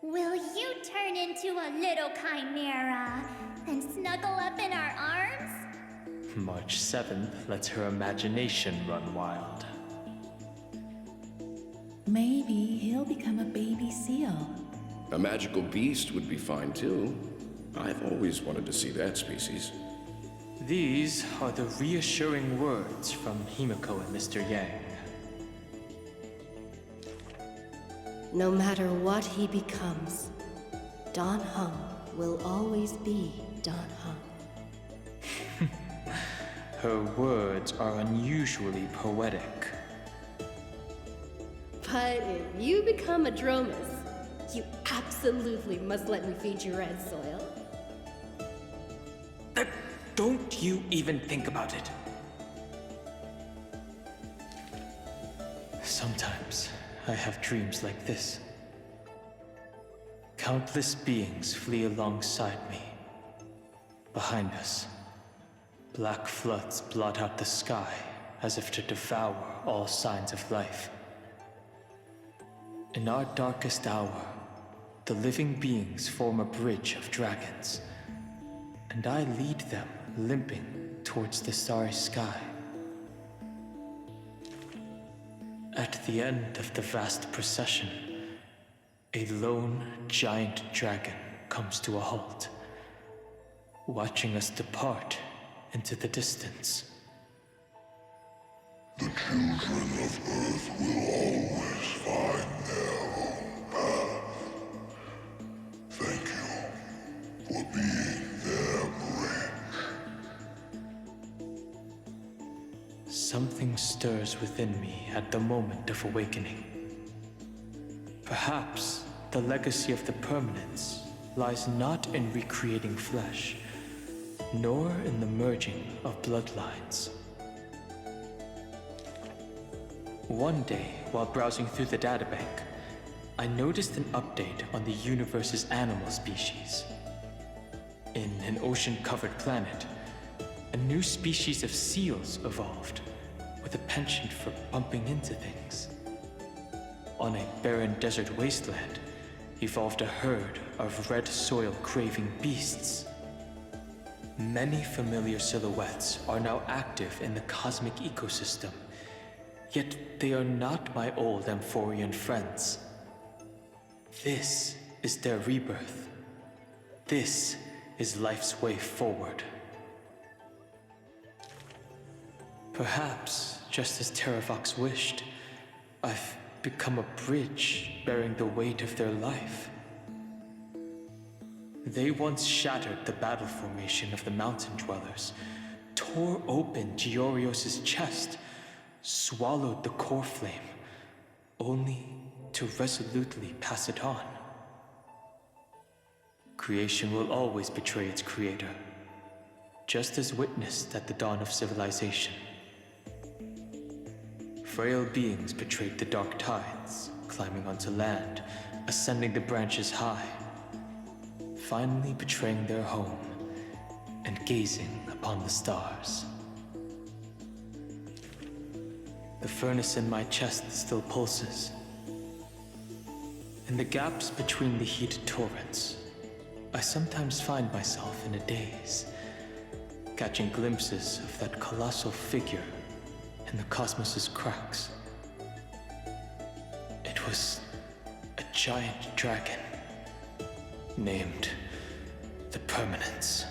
Will you turn into a little chimera and snuggle up in our arms? March 7th lets her imagination run wild. Maybe he'll become a baby seal. A magical beast would be fine too. I've always wanted to see that species. These are the reassuring words from Himeko and Mr. Yang. No matter what he becomes, Dan Heng will always be Dan Heng. Her words are unusually poetic. But if you become a Dromus, you absolutely must let me feed you red soil. Don't you even think about it. Sometimes I have dreams like this. Countless beings flee alongside me, behind us, Black floods blot out the sky as if to devour all signs of life. In our darkest hour, the living beings form a bridge of dragons, and I lead them limping towards the starry sky. At the end of the vast procession, a lone giant dragon comes to a halt, watching us depart into the distance. The children of Earth will always find their own path. Thank you for being their bridge. Something stirs within me at the moment of awakening. Perhaps the legacy of the permanence lies not in recreating flesh, nor in the merging of bloodlines. One day, while browsing through the databank, I noticed an update on the universe's animal species. In an ocean-covered planet, a new species of seals evolved, with a penchant for bumping into things. On a barren desert wasteland, evolved a herd of red soil-craving beasts. Many familiar silhouettes are now active in the cosmic ecosystem, yet they are not my old Amphorean friends. This is their rebirth. This is life's way forward. Perhaps, just as Terravox wished, I've become a bridge bearing the weight of their life. They once shattered the battle formation of the mountain dwellers, tore open Giorios' chest, swallowed the core flame, only to resolutely pass it on. Creation will always betray its creator, just as witnessed at the dawn of civilization. Frail beings betrayed the dark tides, climbing onto land, ascending the branches high, finally betraying their home and gazing upon the stars. The furnace in my chest still pulses. In the gaps between the heated torrents, I sometimes find myself in a daze, catching glimpses of that colossal figure in the cosmos's cracks. It was a giant dragon named the Permanence.